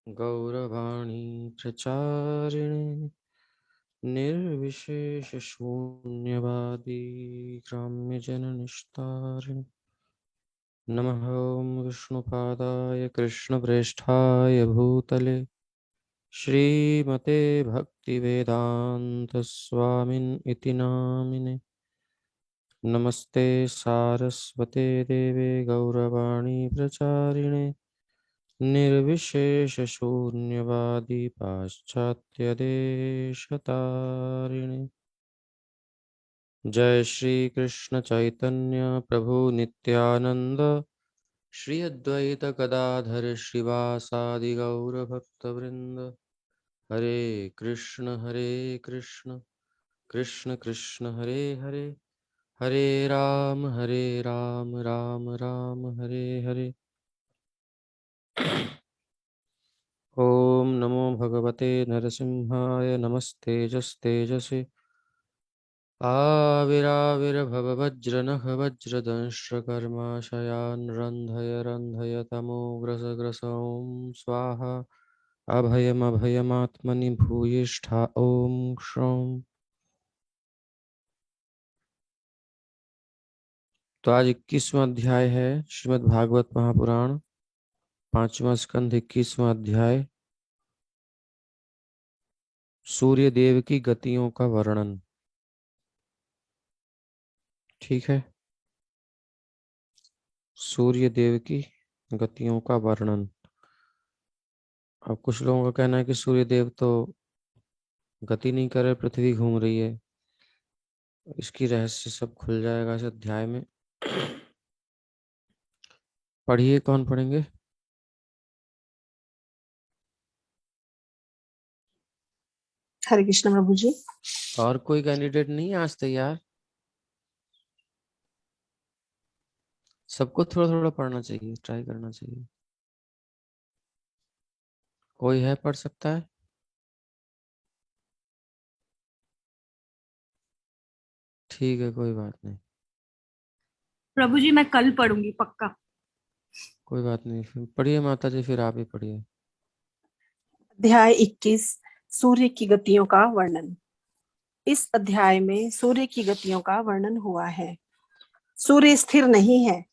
गौरवाणी प्रचारिणे निर्विशेष शून्यवादी ग्राम्यजननिस्तारिणे नमः ओं विष्णुपादाय कृष्णप्रेष्ठाय भूतले श्रीमते भक्तिवेदांत स्वामिन् इति नामिने नमस्ते सारस्वते देवे गौरवाणी प्रचारिणे निर्विशेष शून्यवादी पाश्चात्यदेशतारिणे जय श्री कृष्ण चैतन्य प्रभु नित्यानंद श्री अद्वैत गदाधर श्रीवासादि गौर भक्तवृंद हरे कृष्ण कृष्ण कृष्ण हरे हरे हरे राम राम राम हरे हरे। ओम नमो भगवते नरसिंहाय नमस्तेजस्तेजसे आविराविर्भववज्रनख वज्रदंष्ट्रकर्माशयान् रन्धय रन्धय तमोग्रसग्रसौं स्वाहा अभयमभयमात्मनि भूयिष्ठा ॐ क्षौं। तो आज 21वां अध्याय है श्रीमद् भागवत महापुराण, 5वां स्कंध, 21वां अध्याय, सूर्य देव की गतियों का वर्णन। ठीक है, सूर्य देव की गतियों का वर्णन। अब कुछ लोगों का कहना है कि सूर्य देव तो गति नहीं कर रहे, पृथ्वी घूम रही है। इसकी रहस्य सब खुल जाएगा इस अध्याय में। पढ़िए, कौन पढ़ेंगे? हरे कृष्ण प्रभु जी। और कोई कैंडिडेट नहीं है आज तैयार? सबको थोड़ा थोड़ा पढ़ना चाहिए, ट्राई करना चाहिए। कोई है पढ़ सकता है? ठीक है, कोई बात नहीं, प्रभु जी मैं कल पढ़ूंगी पक्का। कोई बात नहीं। फिर पढ़िए माता जी, फिर आप ही पढ़िए। अध्याय 21 सूर्य की गतियों का वर्णन। इस अध्याय में सूर्य की गतियों का वर्णन हुआ है। सूर्य स्थिर नहीं है,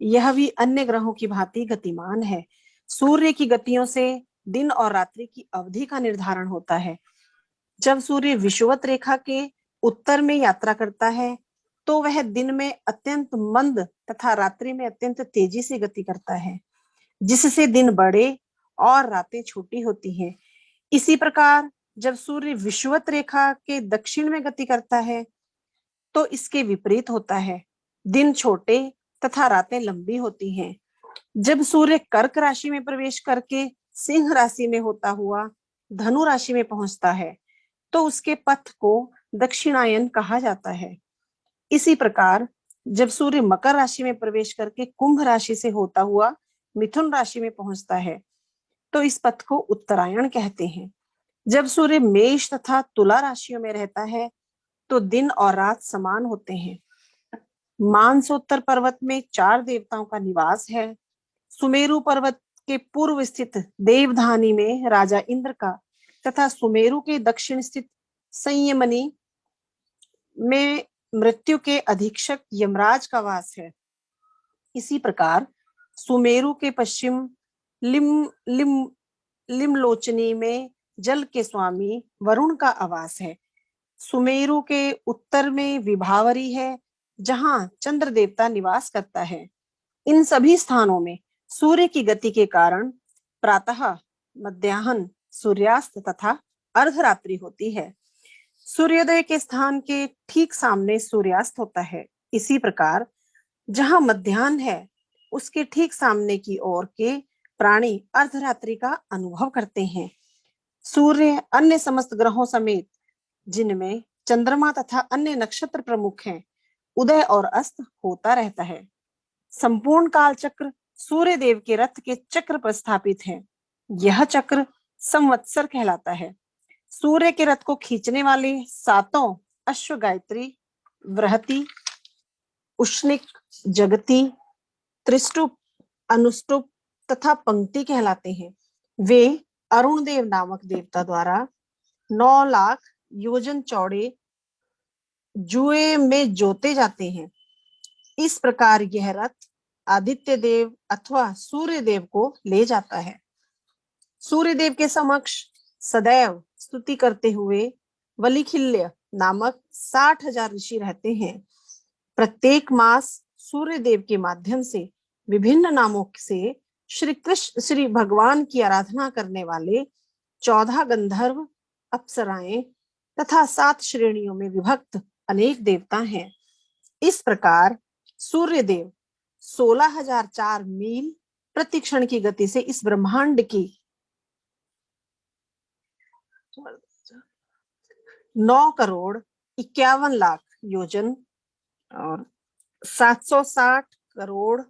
यह भी अन्य ग्रहों की भांति गतिमान है। सूर्य की गतियों से दिन और रात्रि की अवधि का निर्धारण होता है। जब सूर्य विषुवत रेखा के उत्तर में यात्रा करता है तो वह दिन में अत्यंत मंद तथा रात्रि में अत्यंत तेजी से गति करता है, जिससे दिन बड़े और रातें छोटी होती हैं। इसी प्रकार जब सूर्य विषुवत रेखा के दक्षिण में गति करता है तो इसके विपरीत होता है, दिन छोटे तथा रातें लंबी होती हैं। जब सूर्य कर्क राशि में प्रवेश करके सिंह राशि में होता हुआ धनु राशि में पहुंचता है तो उसके पथ को दक्षिणायन कहा जाता है। इसी प्रकार जब सूर्य मकर राशि में प्रवेश करके कुंभ राशि से होता हुआ मिथुन राशि में पहुंचता है तो इस पथ को उत्तरायण कहते हैं। जब सूर्य मेष तथा तुला राशियों में रहता है तो दिन और रात समान होते हैं। मानसोत्तर पर्वत में 4 देवताओं का निवास है। सुमेरु पर्वत के पूर्व स्थित देवधानी में राजा इंद्र का तथा सुमेरु के दक्षिण स्थित संयमनी में मृत्यु के अधीक्षक यमराज का वास है। इसी प्रकार सुमेरु के पश्चिम लिम लिम लिमलोचनी में जल के स्वामी वरुण का आवास है। सुमेरु के उत्तर में विभावरी है, जहां चंद्र देवता निवास करता है। इन सभी स्थानों में सूर्य की गति के कारण प्रातः, मध्याह्न, सूर्यास्त तथा अर्धरात्रि होती है। सूर्योदय के स्थान के ठीक सामने सूर्यास्त होता है। इसी प्रकार जहां मध्याह्न है उसके ठीक सामने की ओर के प्राणी अर्धरात्रि का अनुभव करते हैं। सूर्य अन्य समस्त ग्रहों समेत जिनमें चंद्रमा तथा अन्य नक्षत्र प्रमुख हैं, उदय और अस्त होता रहता है। संपूर्ण काल चक्र सूर्य देव के रथ के चक्र पर स्थापित है। यह चक्र संवत्सर कहलाता है। सूर्य के रथ को खींचने वाले 7 अश्व गायत्री, बृहति, उष्णिक, जगती, त्रिष्टुप, अनुष्टुप तथा पंक्ति कहलाते हैं। वे अरुण देव नामक देवता द्वारा 9 लाख योजन चौड़े जुए में जोते जाते हैं। इस प्रकार यह रथ आदित्य देव अथवा सूर्य देव को ले जाता है। सूर्य देव के समक्ष सदैव स्तुति करते हुए वलिखिल्य नामक 60,000 ऋषि रहते हैं। प्रत्येक मास सूर्य देव के माध्यम से विभिन्न नामों से श्री भगवान की आराधना करने वाले 14 गंधर्व, अप्सराएं तथा 7 श्रेणियों में विभक्त अनेक देवता हैं। इस प्रकार सूर्य देव 16,004 मील प्रति क्षण की गति से इस ब्रह्मांड की 9 करोड़ 51 लाख योजन और 760 करोड़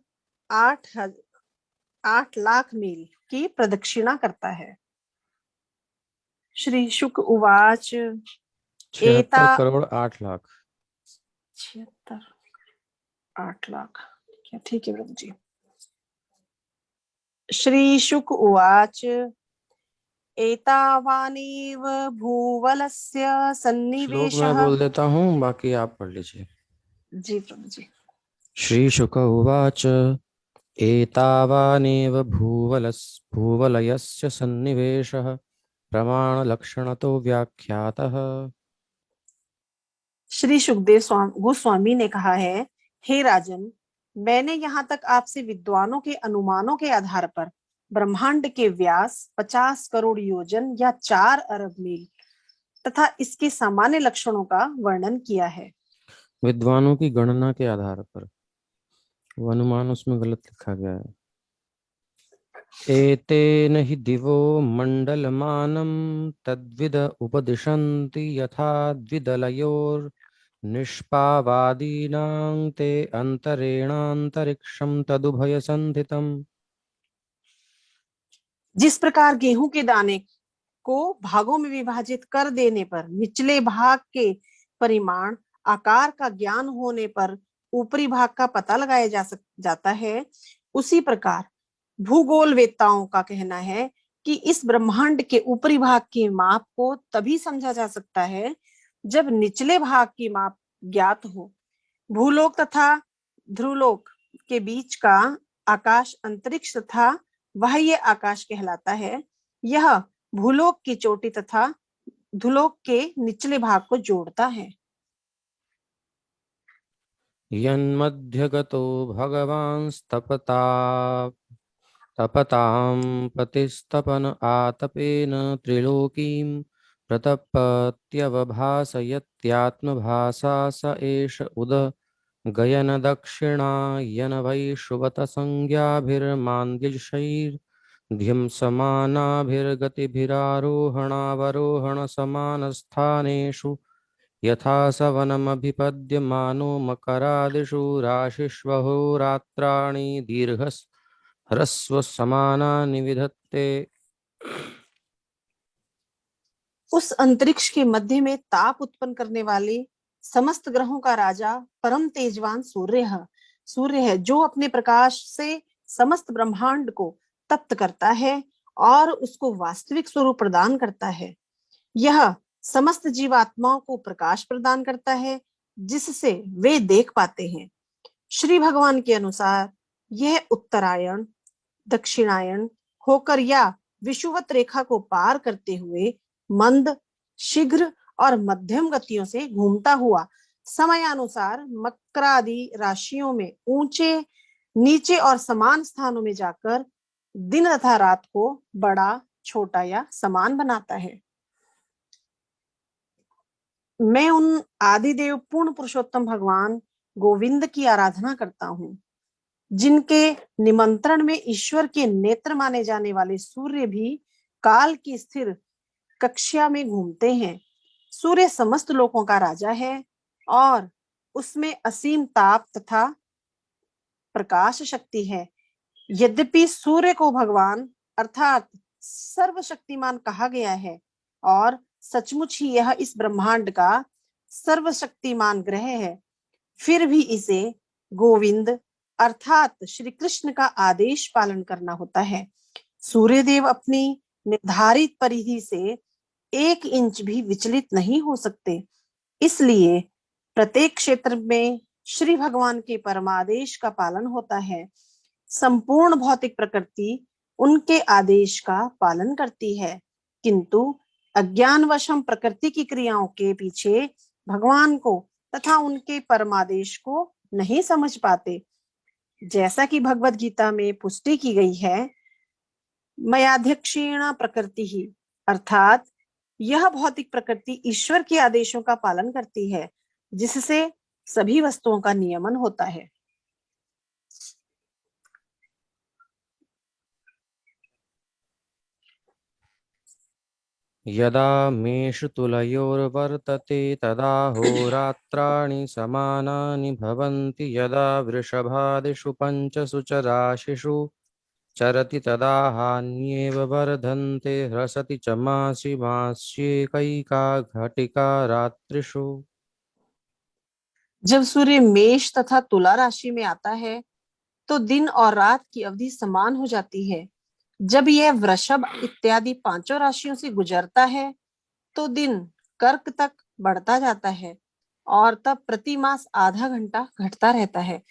8 लाख मील की प्रदक्षिणा करता है। श्री शुक उवाच 76 करोड़ 8 लाख 76 8 लाख क्या ठीक है प्रभु जी। श्री शुक उवाच एतावानेव भूवलस्य श्लोक मैं सन्निवेशः। बोल देता हूँ, बाकी आप पढ़ लीजिए। जी प्रभु जी। श्री शुक उवाच एतावानेव भूवलयस्य सन्निवेशः प्रमाणलक्षणतो व्याख्यातः। श्री सुखदेव गोस्वामी ने कहा है, हे राजन, मैंने यहाँ तक आपसे विद्वानों के अनुमानों के आधार पर ब्रह्मांड के व्यास 50 करोड़ योजन या 4 अरब मील तथा इसके सामान्य लक्षणों का वर्णन किया है। विद्वानों की गणना के आधार पर, वो अनुमान उसमें गलत लिखा गया है। एतेन हि दिवो मंडलमानं तद्विद उपदिशन्ति यथा द्विदलयोर् निष्पावादीनां ते अंतरेणांतरिक्षं तदुभय संधितम्। जिस प्रकार गेहूं के दाने को भागों में विभाजित कर देने पर निचले भाग के परिमाण आकार का ज्ञान होने पर ऊपरी भाग का पता लगाया जाता है, उसी प्रकार भूगोल वेत्ताओं का कहना है कि इस ब्रह्मांड के ऊपरी भाग की माप को तभी समझा जा सकता है जब निचले भाग की माप ज्ञात हो। भूलोक तथा ध्रुवलोक के बीच का आकाश अंतरिक्ष तथा बाह्य आकाश कहलाता है। यह भूलोक की चोटी तथा ध्रुवलोक के निचले भाग को जोड़ता है। यन्मध्यगतो भगवान् तपतां प्रतिस्तपन आतपेन त्रिलोकीं प्रतपत्यवभासयत्यात्मभासा स एष उदगयन दक्षिणायन वैश्वत संज्ञाभिर्मान्द्यशैर्ध्यं समानाभिर्गतिभिरारोहणावरोहण समानस्थानेषु यथा सवनमभिपद्यमानो मकरादिषु राशिष्वहोरात्राणि ह्रस्व समानानि विधत्ते। उस अंतरिक्ष के मध्य में ताप उत्पन्न करने वाले समस्त ग्रहों का राजा परम तेजवान सूर्य है जो अपने प्रकाश से समस्त ब्रह्मांड को तप्त करता है और उसको वास्तविक स्वरूप प्रदान करता है। यह समस्त जीवात्माओं को प्रकाश प्रदान करता है जिससे वे देख पाते हैं। श्री भगवान के अनुसार यह उत्तरायण दक्षिणायन होकर या विषुवत रेखा को पार करते हुए मंद, शीघ्र और मध्यम गतियों से घूमता हुआ समयानुसार मकरादि राशियों में ऊंचे, नीचे और समान स्थानों में जाकर दिन तथा रात को बड़ा, छोटा या समान बनाता है। मैं उन आदिदेव पूर्ण पुरुषोत्तम भगवान गोविंद की आराधना करता हूँ, जिनके निमंत्रण में ईश्वर के नेत्र माने जाने वाले सूर्य भी काल की स्थिर कक्षा में घूमते हैं। सूर्य समस्त लोकों का राजा है और उसमें असीम ताप तथा प्रकाश शक्ति है। यद्यपि सूर्य को भगवान अर्थात सर्वशक्तिमान कहा गया है और सचमुच ही यह इस ब्रह्मांड का सर्वशक्तिमान ग्रह है, फिर भी इसे गोविंद अर्थात श्री कृष्ण का आदेश पालन करना होता है। सूर्य देव अपनी निर्धारित परिधि से 1 इंच भी विचलित नहीं हो सकते। इसलिए प्रत्येक क्षेत्र में श्री भगवान के परमादेश का पालन होता है। संपूर्ण भौतिक प्रकृति उनके आदेश का पालन करती है, किंतु अज्ञानवश हम प्रकृति की क्रियाओं के पीछे भगवान को तथा उनके परमादेश को नहीं समझ पाते। जैसा कि भगवत गीता में पुष्टि की गई है, मयाध्यक्षेण प्रकृति ही, अर्थात यह भौतिक प्रकृति ईश्वर के आदेशों का पालन करती है, जिससे सभी वस्तुओं का नियमन होता है। यदा मेषतुलयोर्वर्तते तदा होरात्राणि समानानि भवन्ति। यदा वृषभादिषु पञ्चसु च राशिषु चरति तदा हान्येव वर्धन्ते। ह्रसति च मासि मास्येकैका घटिका रात्रिषु। जब सूर्य मेष तथा तुला राशि में आता है तो दिन और रात की अवधि समान हो जाती है। जब यह वृषभ इत्यादि 5 राशियों से गुजरता है तो दिन कर्क तक बढ़ता जाता है और तब प्रति मास आधा घंटा घटता रहता है,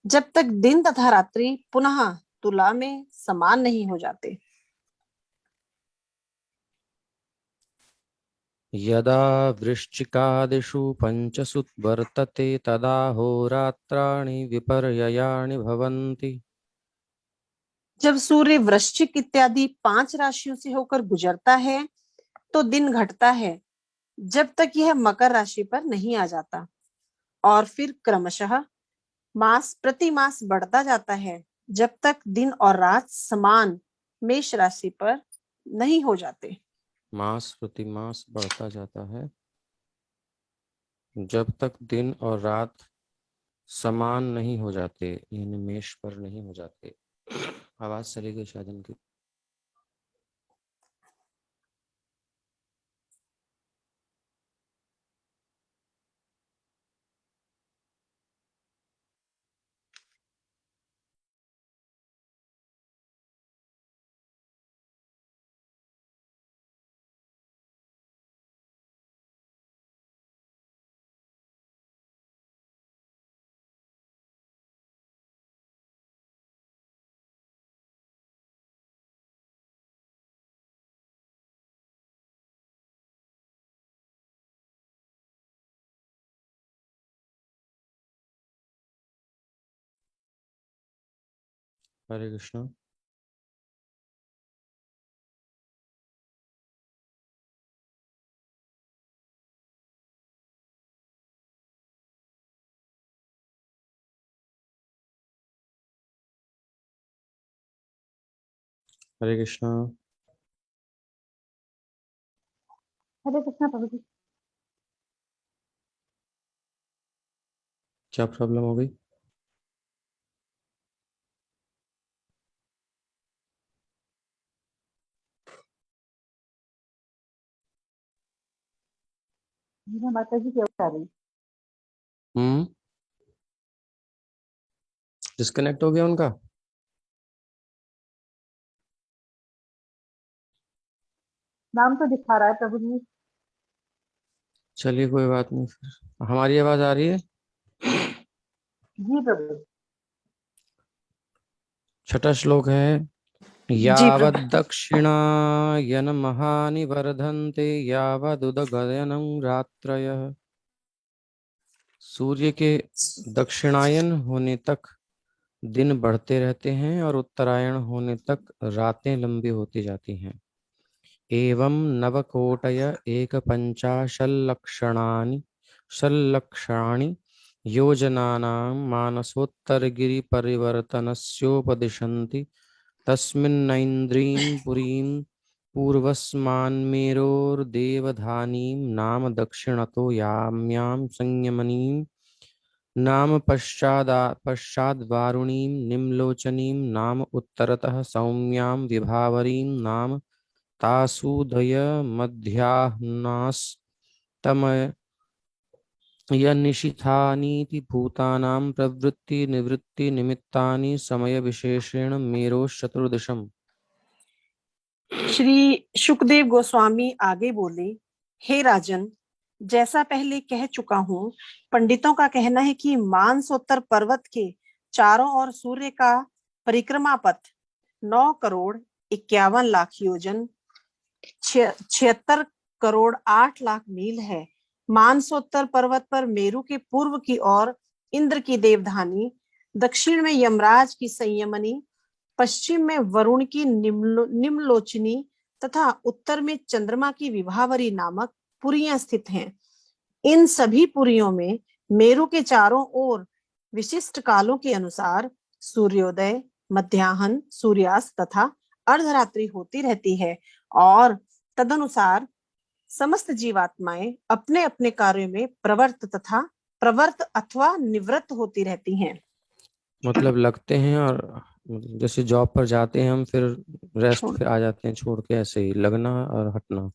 जब तक दिन तथा रात्रि पुनः तुला में समान नहीं हो जाते। यदा वृश्चिकादिषु पञ्चसु वर्तते तदा होरात्राणि विपर्ययाणि भवन्ति। जब सूर्य वृश्चिक इत्यादि 5 राशियों से होकर गुजरता है तो दिन घटता है, जब तक यह मकर राशि पर नहीं आ जाता, और फिर क्रमशः मास प्रति मास बढ़ता जाता है, जब तक दिन और रात समान मेष राशि पर नहीं हो जाते। मास प्रति मास बढ़ता जाता है जब तक दिन और रात समान नहीं हो जाते, यानी मेष पर नहीं हो जाते। आवाज चली गई शायद इनकी। हरे कृष्णा। हरे कृष्णा। हरे कृष्णा प्रभु जी। क्या प्रॉब्लम हो गई? मेरा माता जी क्या बता रही? डिस्कनेक्ट हो गया उनका। नाम तो दिखा रहा है प्रभु जी। चलिए कोई बात नहीं, फिर हमारी आवाज आ रही है। जी प्रभु। छठा श्लोक है, जी यावद् प्रभु। दक्षिणायन महानि वर्धन्ते यावदुदगयनं रात्रयः। सूर्य के दक्षिणायन होने तक दिन बढ़ते रहते हैं और उत्तरायण होने तक रातें लंबी होती जाती हैं। एवं नवकोटय एकपञ्चाशल्लक्षणानि योजनानां मानसोत्तरगिरिपरिवर्तनस्योपदिशन्ति। तस्मिन्नैन्द्रीं पुरीं पूर्वस्मान्मेरोर्देवधानीं नाम दक्षिणतो याम्यां संयमनीं नाम पश्चाद्वारुणीं निम्लोचनीं नाम उत्तरतः सौम्यां विभावरीं नाम तासूदय मध्याह्नास्तमय यन्निशिथानीति भूतानां प्रवृत्ति निवृत्ति निमित्तानि समय विशेषेण मेरोश्चतुर्दशम्। श्री शुकदेव गोस्वामी आगे बोले, हे राजन, जैसा पहले कह चुका हूँ, पंडितों का कहना है कि मानसोत्तर पर्वत के चारों ओर सूर्य का परिक्रमा पथ 9 करोड़ 51 लाख योजन 76 करोड़ 8 लाख मील है। मानसोत्तर पर्वत पर मेरु के पूर्व की ओर इंद्र की देवधानी, दक्षिण में यमराज की संयमनी, पश्चिम में वरुण की निम्नलोचनी तथा उत्तर में चंद्रमा की विभावरी नामक पुरियां स्थित हैं। इन सभी पुरियों में मेरु के चारों ओर विशिष्ट कालों के अनुसार सूर्योदय, मध्याह्न, सूर्यास्त तथा अर्धरात्रि होती रहती है और तदनुसार समस्त जीवात्माएं अपने अपने कार्यों में प्रवृत्त अथवा निवृत्त होती रहती हैं। मतलब लगते हैं और जैसे जॉब पर जाते हैं हम, फिर रेस्ट, फिर आ जाते हैं छोड़ के, ऐसे ही लगना और हटना।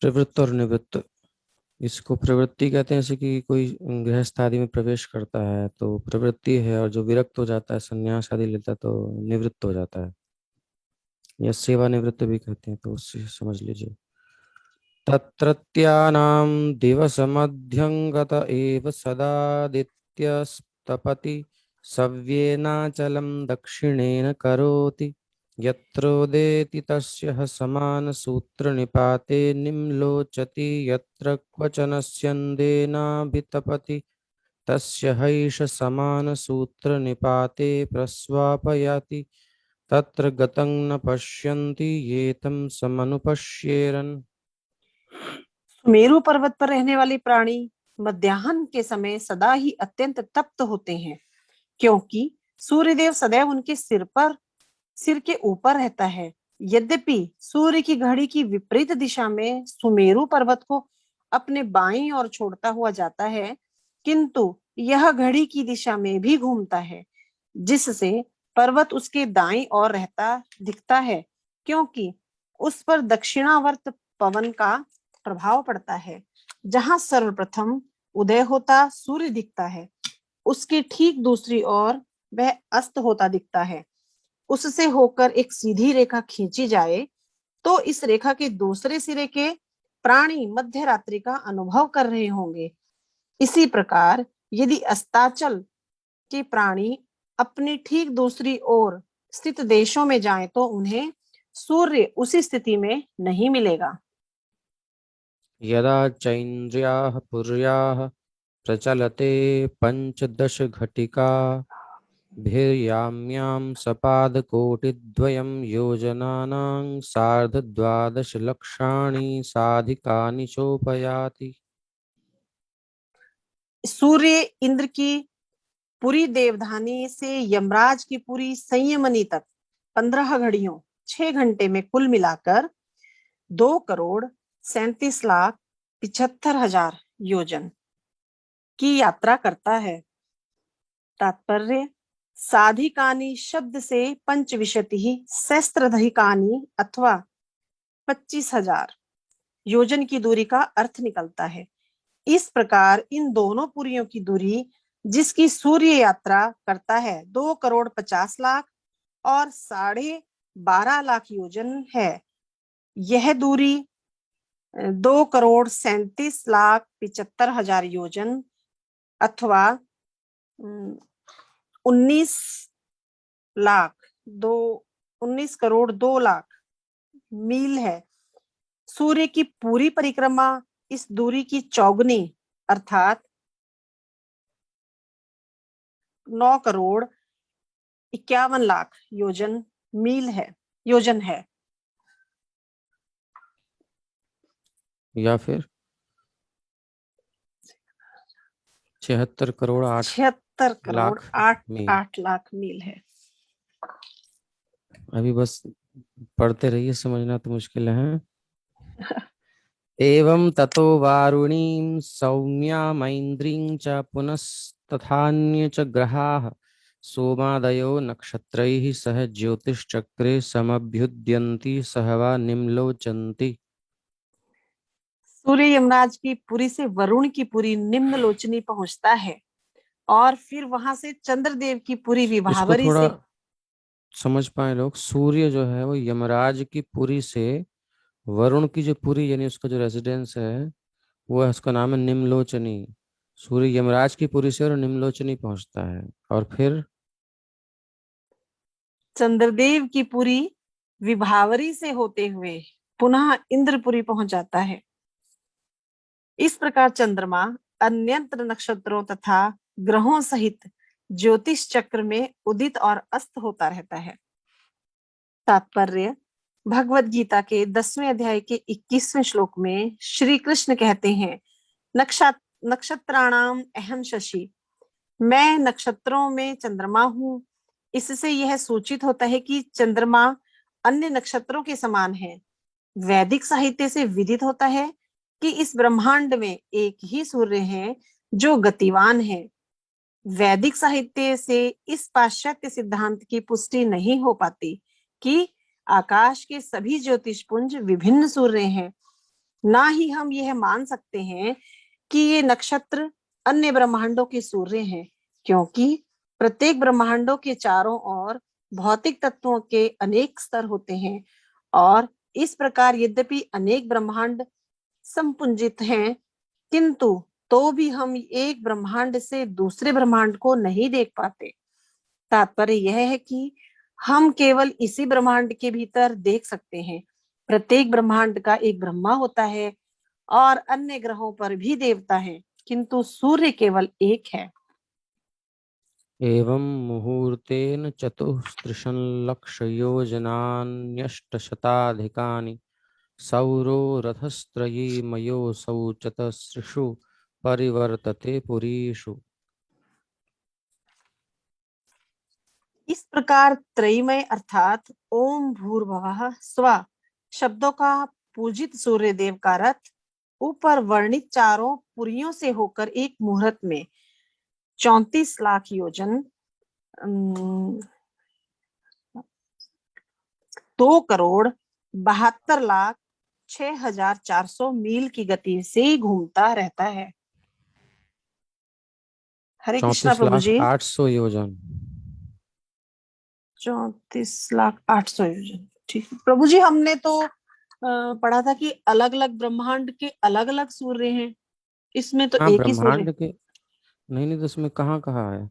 प्रवृत्त और निवृत्त, इसको प्रवृत्ति कहते हैं। जैसे कि कोई गृहस्थ आदि में प्रवेश करता है तो प्रवृत्ति है, और जो विरक्त हो जाता है, संन्यास आदि लेता है, तो निवृत्त हो जाता है, या सेवानिवृत्त भी कहते हैं, तो उससे समझ लीजिए। तत्रत्यानां दिवसमध्यं गत एव सदादित्यस्तपति सव्येनाचलं दक्षिणेन करोति यत्रोदेति तस्य समानसूत्रनिपाते निम्लोचति यत्र क्वचन स्यन्देनाभितपति तस्य हैष समानसूत्रनिपाते प्रस्वापयाति तत्र गतं न पश्यन्ति ये तं समनुपश्येरन्। सुमेरु पर्वत पर रहने वाले प्राणी मध्याह्न के समय सदा ही अत्यंत तप्त होते हैं, क्योंकि सूर्यदेव सदैव उनके सिर के ऊपर रहता है। यद्यपि सूर्य की घड़ी की विपरीत दिशा में सुमेरु पर्वत को अपने बाईं ओर छोड़ता हुआ जाता है, किंतु यह घड़ी की दिशा में भी घूमता है, जिससे पर्वत उसके दाईं ओर रहता दिखता है, क्योंकि उस पर दक्षिणावर्त पवन का प्रभाव पड़ता है। जहां सर्वप्रथम उदय होता सूर्य दिखता है, उसके ठीक दूसरी ओर वह अस्त होता दिखता है। उससे होकर एक सीधी रेखा खींची जाए तो इस रेखा के दूसरे सिरे के प्राणी मध्य रात्रि का अनुभव कर रहे होंगे। इसी प्रकार यदि अस्ताचल के प्राणी अपनी ठीक दूसरी ओर स्थित देशों में जाएं तो उन्हें सूर्य उसी स्थिति में नहीं मिलेगा। यदा चैन्द्र्याः पुर्याः प्रचलते पंचदश घटिका भिर्याम्यां सपादकोटिद्वयं योजनानां सार्धद्वादशलक्षाणि साधिकानि चोपयाति। सूर्य इंद्र की पुरी देवधानी से यमराज की पुरी संयमनी तक 15 घड़ियों 6 घंटे में कुल मिलाकर 2 करोड़ 37 लाख 75 हजार योजन की यात्रा करता है। तात्पर्य, साधिकानि शब्द से पंचविंशति सहस्त्रधिकानि अथवा 25,000 योजन की दूरी का अर्थ निकलता है। इस प्रकार इन दोनों पुरियों की दूरी, जिसकी सूर्य यात्रा करता है, 2 करोड़ 50 लाख और 12.5 लाख योजन है। यह दूरी 2 करोड़ 37 लाख 75 हजार योजन अथवा 19 करोड़ 2 लाख मील है। सूर्य की पूरी परिक्रमा इस दूरी की चौगुनी अर्थात 9 करोड़ 51 लाख योजन है। या फिर 76 करोड़ 8 76 करोड़ लाख 8 मील। 8 लाख मील है। अभी बस पढ़ते रहिए, समझना तो मुश्किल है। एवं ततो वारुणीं सौम्यामैन्द्रीं च पुनस्तथान्ये च ग्रहाः सोमादयो नक्षत्रैः सह ज्योतिश्चक्रे समभ्युद्यन्ति सहवा निम्लोचन्ति। सूर्य यमराज की पुरी से वरुण की पुरी निम्नलोचनी पहुंचता है और फिर वहां से चंद्रदेव की पुरी इसको विभावरी थोड़ा से समझ पाए लोग, सूर्य जो है वो यमराज की पुरी से वरुण की जो पुरी यानी उसका जो रेजिडेंस है वो है, उसका नाम है निम्लोचनी। सूर्य यमराज की पुरी से और निम्लोचनी पहुंचता है, और फिर चंद्रदेव की पुरी विभावरी से होते हुए पुनः इंद्रपुरी पहुंच जाता है। इस प्रकार चंद्रमा अन्यंत्र नक्षत्रों तथा ग्रहों सहित ज्योतिष चक्र में उदित और अस्त होता रहता है। तात्पर्य, भगवत गीता के 10वें अध्याय के 21वें श्लोक में श्री कृष्ण कहते हैं, नक्षत्राणाम अहम शशि, मैं नक्षत्रों में चंद्रमा हूँ। इससे यह सूचित होता है कि चंद्रमा अन्य नक्षत्रों के समान है। वैदिक साहित्य से विदित होता है कि इस ब्रह्मांड में एक ही सूर्य है जो गतिवान है। वैदिक साहित्य से इस पाश्चात्य सिद्धांत की पुष्टि नहीं हो पाती कि आकाश के सभी ज्योतिषपुंज विभिन्न सूर्य हैं। ना ही हम यह मान सकते हैं कि ये नक्षत्र अन्य ब्रह्मांडों के सूर्य हैं, क्योंकि प्रत्येक ब्रह्मांडों के चारों ओर भौतिक तत्वों के अनेक स्तर होते हैं, और इस प्रकार यद्यपि अनेक ब्रह्मांड संपुंजित हैं, किंतु तो भी हम एक ब्रह्मांड से दूसरे ब्रह्मांड को नहीं देख पाते। तात्पर्य यह है कि हम केवल इसी ब्रह्मांड के भीतर देख सकते हैं। प्रत्येक ब्रह्मांड का एक ब्रह्मा होता है और अन्य ग्रहों पर भी देवता हैं, किंतु सूर्य केवल एक है। एवं मुहूर्तेन चतुस्त्रिशल्लक्षयोजनान्यष्टशताधिकानि सौरो रथस्त्रयीमयोऽसौ चतसृषु परिवर्तते पुरीषु। इस प्रकार त्रयमय अर्थात ओम भूर्भुवः स्वः शब्दों का पूजित सूर्य देव का रथ ऊपर वर्णित चारों पुरियों से होकर एक मुहूर्त में 34 लाख योजन 2,72,06,400 मील की गति से घूमता रहता है। हरे कृष्णा चौंतीस प्रभु लाख जी। आठ सौ योजन 34,08,000 योजन, ठीक है प्रभु जी। हमने तो पढ़ा था कि अलग अलग ब्रह्मांड के अलग अलग सूर्य हैं, इसमें तो हाँ एक ही सूर्य। ब्रह्मांड के, नहीं नहीं, तो इसमें कहाँ कहा है?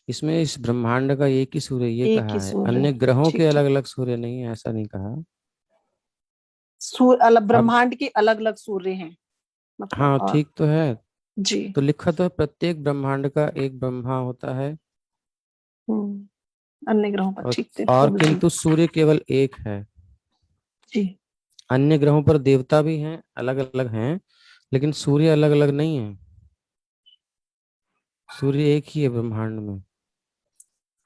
इसमें इस ब्रह्मांड का एक ही सूर्य ये एक ही कहा है, सूर्य है, अन्य ग्रहों के ठीक है। अलग अलग सूर्य नहीं है, ऐसा नहीं कहा। अलग अब ब्रह्मांड के अलग अलग सूर्य हैं मतलब, हाँ और ठीक तो है, जी। तो लिखा तो है प्रत्येक ब्रह्मांड का एक ब्रह्मा होता है, अन्य ग्रहों पर, और ठीक है और प्रभु जी। किंतु सूर्य केवल एक है। जी अन्य ग्रहों पर देवता भी हैं, अलग अलग हैं, लेकिन सूर्य अलग अलग नहीं है। सूर्य एक ही है ब्रह्मांड में,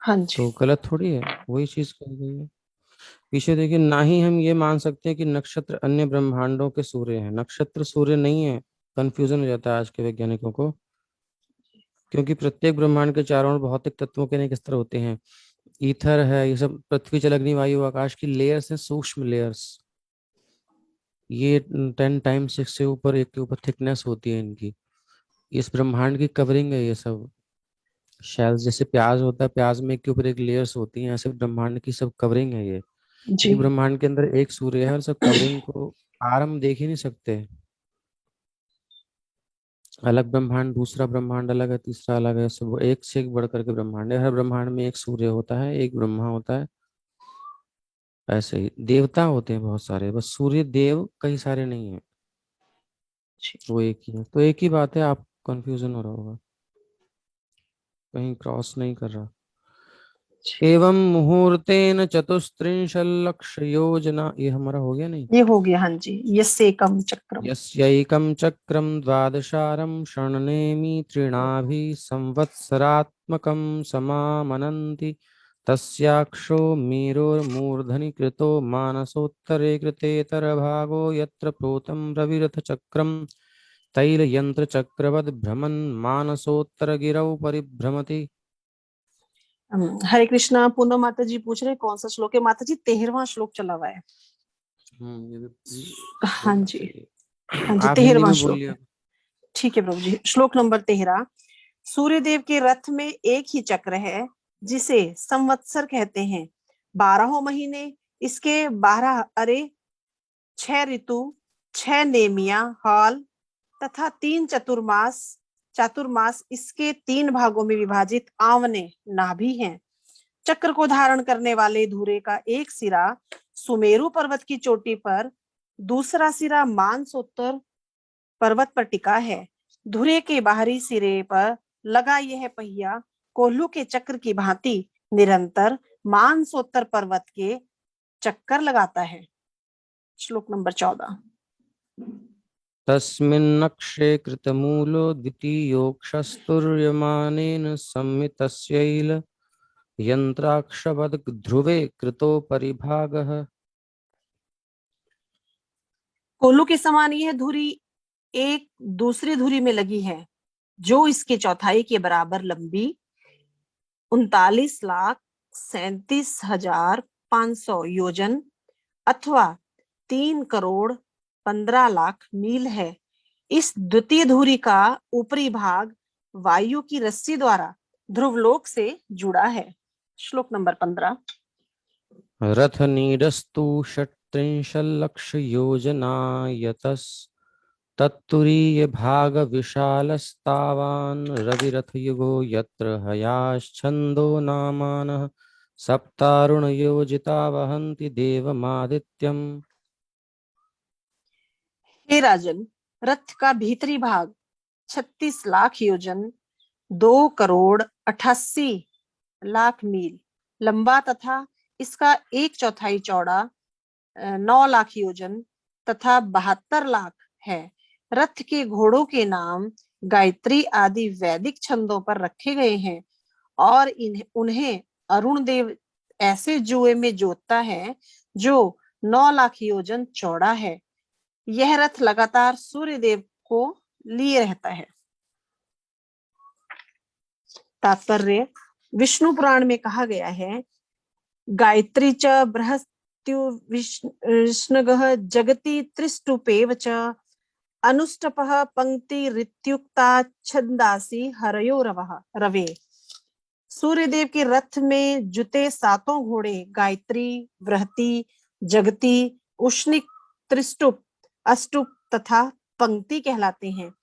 हाँ जी। तो गलत थोड़ी है, वही चीज कही गई है। पीछे देखिए, ना ही हम ये मान सकते हैं कि नक्षत्र अन्य ब्रह्मांडों के सूर्य हैं। नक्षत्र सूर्य नहीं है, कंफ्यूजन हो जाता है आज के वैज्ञानिकों को, क्योंकि प्रत्येक ब्रह्मांड के चारों ओर भौतिक तत्वों के अनेक स्तर होते हैं। ईथर है, ये सब पृथ्वी जल अग्नि वायु आकाश की लेयर्स हैं, सूक्ष्म लेयर्स। ये 10 टाइम्स 6 से ऊपर, एक के ऊपर थिकनेस होती है इनकी। इस ब्रह्मांड की कवरिंग है ये सब। शेल्स जैसे प्याज होता है, प्याज में एक के ऊपर एक लेयर्स होती हैं, ऐसे ब्रह्मांड की सब कवरिंग है ये। जी क्योंकि ब्रह्मांड के अंदर एक सूर्य है और सब कवरिंग को आर हम देख ही नहीं सकते। अलग ब्रह्मांड, दूसरा ब्रह्मांड अलग है, तीसरा अलग है, सब एक से एक बढ़ करके ब्रह्मांड है। हर ब्रह्मांड में एक सूर्य होता है, एक ब्रह्मा होता है। ऐसे ही देवता होते हैं बहुत सारे, बस सूर्य देव कई सारे नहीं है, जी वो एक ही है। तो एक ही बात है, आप कंफ्यूजन हो रहा होगा, कहीं क्रॉस नहीं कर रहा। जी। एवं मुहूर्तेन चतुस्त्रिंशल्लक्ष योजना, ये हमारा हो गया नहीं? ये हो गया, हाँ जी। यस्येकं चक्रम। यस्यैकं चक्रं द्वादशारं शृण्वेमि तृणाभिः संवत्सरात्मकं समामनन्ति तस्याक्षो मेरोर्मूर्धनि कृतो मानसोत्तरे कृतेतरभागो यत्र प्रोतं रविरथचक्रं तैलयन्त्रचक्रवद् भ्रमन् मानसोत्तरगिरौ परिभ्रमति। हरे कृष्णा। पूनम माता जी पूछ रहे कौन सा श्लोक है माता जी? 13वां श्लोक चला हुआ है। ये भी हाँ बोलना जी, चाहिए। हाँ जी, आप हिंदी 13वां में श्लोक बोलिए। है। ठीक है प्रभु जी। श्लोक नंबर 13। सूर्यदेव के रथ में एक ही चक्र है जिसे संवत्सर कहते हैं। 12 महीने, इसके 12 अरे, 6 ऋतु, 6 नेमिया हॉल तथा 3 चतुर्मास। चातुर्मास इसके 3 भागों में विभाजित आवने नाभि हैं। चक्र को धारण करने वाले धुरे का एक सिरा सुमेरु पर्वत की चोटी पर, दूसरा सिरा मानसोत्तर पर्वत पर टिका है। धुरे के बाहरी सिरे पर लगा यह पहिया कोल्हू के चक्र की भांति निरंतर मानसोत्तर पर्वत के चक्कर लगाता है। श्लोक नंबर 14। तस्मिन्नक्षे कृतमूलो द्वितीयोक्षस्तुर्यमानेन संमितस्यैल यन्त्राक्षवद् ध्रुवे कृतोपरि भागः। कोल्हू के समान यह धुरी एक दूसरी धुरी में लगी है, जो इसके चौथाई के बराबर लंबी 39,37,500 योजन अथवा 3,15,00,000 मील है। इस द्वितीय धुरी का ऊपरी भाग वायु की रस्सी द्वारा ध्रुवलोक से जुड़ा है। श्लोक नंबर 15। रथनीडस्तु 37,00,000 योजनायतस्तत्तुरीयभागविशालस्तावान् रविरथयुगो यत्र हयाश्छन्दो नामानः सप्तारुणयोजिता वहन्ति देवमादित्यम्। हे राजन, रथ का भीतरी भाग 36 लाख योजन 2,88,00,000 मील लंबा तथा इसका 1/4 चौड़ा 9 लाख योजन तथा 72 लाख है। रथ के घोड़ों के नाम गायत्री आदि वैदिक छंदों पर रखे गए हैं और उन्हें अरुण देव ऐसे जुए में जोतता है जो 9 लाख योजन चौड़ा है। यह रथ लगातार सूर्य देव को लिए रहता है। तात्पर्य, विष्णु पुराण में कहा गया है, गायत्री च बृहस्पत्युष्णगः जगति त्रिष्टुपेव च अनुष्टपः पंक्ति ऋत्युक्ता छंदासी हरयो रवे। सूर्य देव के रथ में जुते 7 घोड़े गायत्री, बृहति, जगति, उष्णिक, त्रिष्टुप, अष्टुप तथा पंक्ति कहलाते हैं।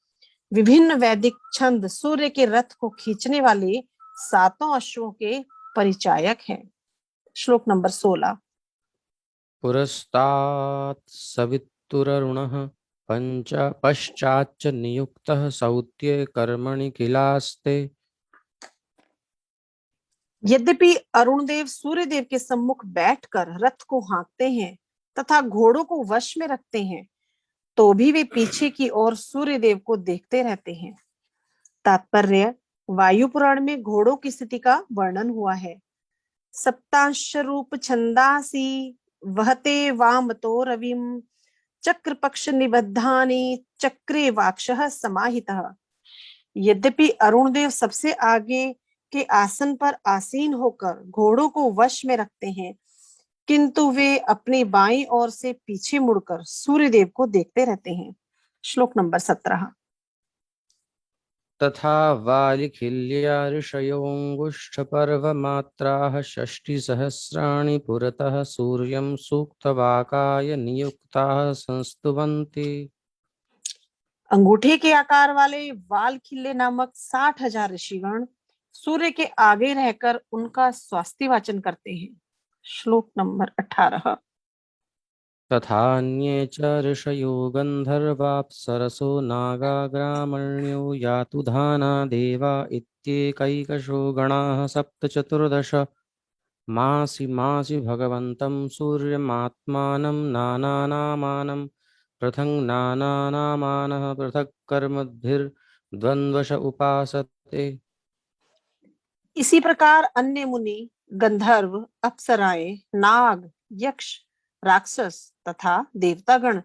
विभिन्न वैदिक छंद सूर्य के रथ को खींचने वाले 7 अश्वों के परिचायक हैं। श्लोक नंबर 16। पुरस्तात् सवितुररुणः पश्चाच्च नियुक्तः सौत्ये कर्मणि किलास्ते। यद्यपि अरुण देव सूर्य देव के सम्मुख बैठकर रथ को हाँकते हैं तथा घोड़ों को वश में रखते हैं, तो भी वे पीछे की ओर सूर्य देव को देखते रहते हैं। तात्पर्य, वायु पुराण में घोड़ों की स्थिति का वर्णन हुआ है। सप्तांश रूप छंदासी वहते वामतो रविम चक्र पक्ष निबद्धानि चक्रे वाक्षः समाहितः। यद्यपि अरुण देव सबसे आगे के आसन पर आसीन होकर घोड़ों को वश में रखते हैं, किंतु वे अपनी बाईं ओर से पीछे मुड़कर सूर्य देव को देखते रहते हैं। श्लोक नंबर 17। तथा वालिखिल्या ऋषयोऽङ्गुष्ठपर्वमात्राः 60,000 पुरतः सूर्यं सूक्तवाकाय नियुक्ताः संस्तुवन्ति। अंगूठे के आकार वाले वाल खिल्ले नामक 60,000 ऋषिगण सूर्य के आगे रहकर उनका स्वास्ति वाचन करते हैं। श्लोक नंबर 18। तथान्ये च ऋषयो गन्धर्वाप्सरसो नागा ग्रामण्यो यातुधाना देवा इत्येकैकशो गणाः 7,14 मासि मासि भगवन्तं सूर्यमात्मानं नानानामानं पृथङ् नानानामानः पृथक् कर्मभिर्द्वन्द्वश उपासते। इसी प्रकार अन्य मुनि, गंधर्व, अप्सराएं, नाग, यक्ष, राक्षस तथा देवतागण